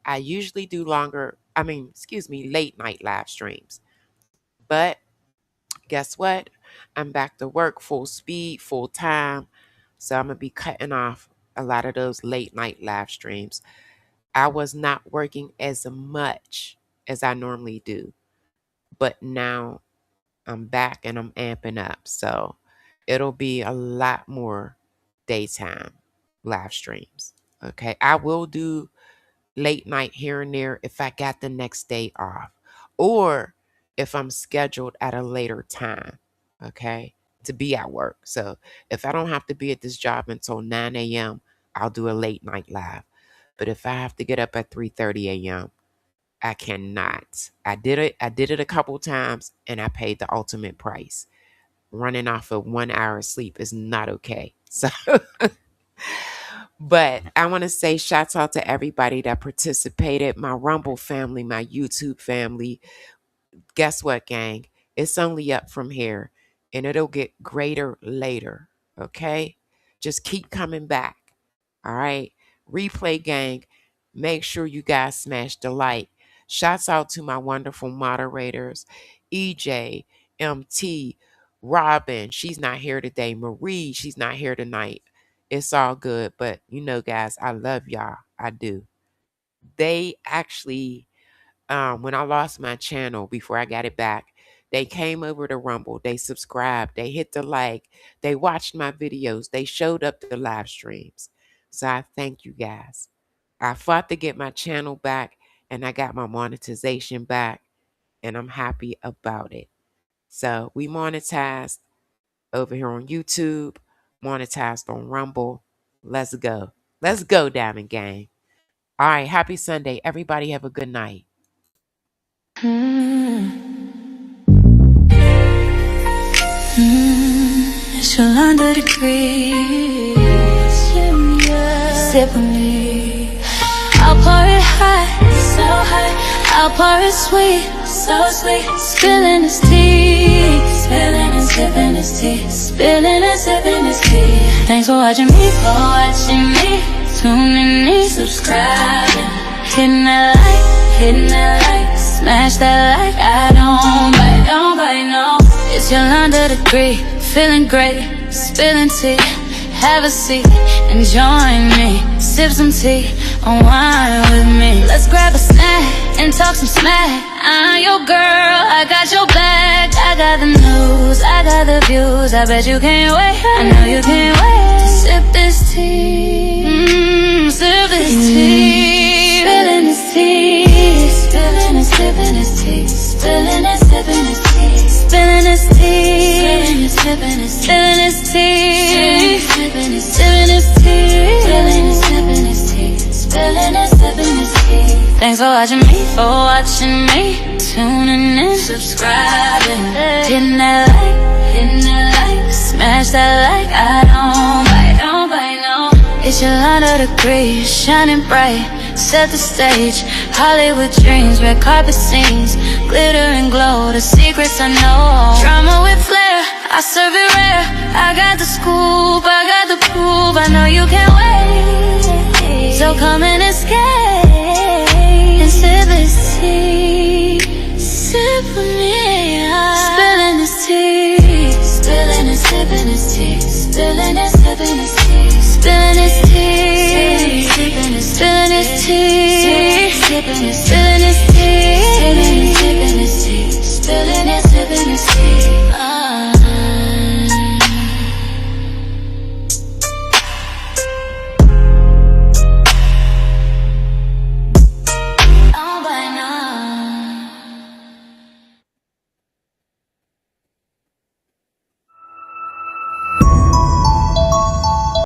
I usually do late night live streams. But guess what? I'm back to work full speed, full time. So I'm going to be cutting off a lot of those late night live streams. I was not working as much as I normally do. But now I'm back and I'm amping up. So it'll be a lot more daytime live streams. Okay. I will do late night here and there if I got the next day off, or if I'm scheduled at a later time, okay, to be at work. So if I don't have to be at this job until 9 a.m., I'll do a late night live. But if I have to get up at 3:30 a.m., I cannot. I did it a couple times, and I paid the ultimate price. Running off of 1 hour of sleep is not okay. So but I want to say shouts out to everybody that participated, my Rumble family, my YouTube family. Guess what, gang? It's only up from here, and it'll get greater later, okay? Just keep coming back, all right? Replay gang, make sure you guys smash the like. Shouts out to my wonderful moderators, EJ, MT, Robin, she's not here today. Marie, she's not here tonight. It's all good, but guys, I love y'all. I do. They actually, when I lost my channel before I got it back, they came over to Rumble. They subscribed. They hit the like. They watched my videos. They showed up to the live streams. So I thank you guys. I fought to get my channel back, and I got my monetization back, and I'm happy about it. So we monetized over here on YouTube, monetized on Rumble. Let's go. Let's go, Diamond Gang. All right, happy Sunday. Everybody have a good night. It's Yolanda degrees. Sip on me. I'll pour it hot, so hot. I'll pour it sweet, so sweet. Spilling his tea, spilling and sipping his tea, spilling and sipping his tea. Thanks for watching me, tuning in, subscribing, hitting that like, smash that like. I don't bite, no. It's Yolanda degree, feeling great, spilling tea. Have a seat and join me. Sip some tea and wine with me. Let's grab a snack and talk some smack. I'm your girl, I got your back. I got the news, I got the views. I bet you can't wait, I know you can't wait to sip this tea. Sip this tea. Spilling this tea. Spilling and sipping this tea. Spilling and sipping this tea. Spilling this tea. Spilling and sipping this tea. Spilling and sipping this tea. Spilling and sipping this tea. Spilling and sipping this tea. Thanks for watching me, tuning in, subscribing, hitting that like, smash that like. I don't bite, no. It's your 100 degrees, shining bright. Set the stage, Hollywood dreams, red carpet scenes, glitter and glow, the secrets I know. Drama with flair, I serve it rare. I got the scoop, I got the proof. I know you can't wait, so come and escape and sip this tea. Sip with me, spilling this tea. Spilling and sipping this tea. Spilling and sipping this tea. Spilling this tea. Spilling this tea. Spilling this tea. Spilling and sipping this tea. Spilling and sipping this tea.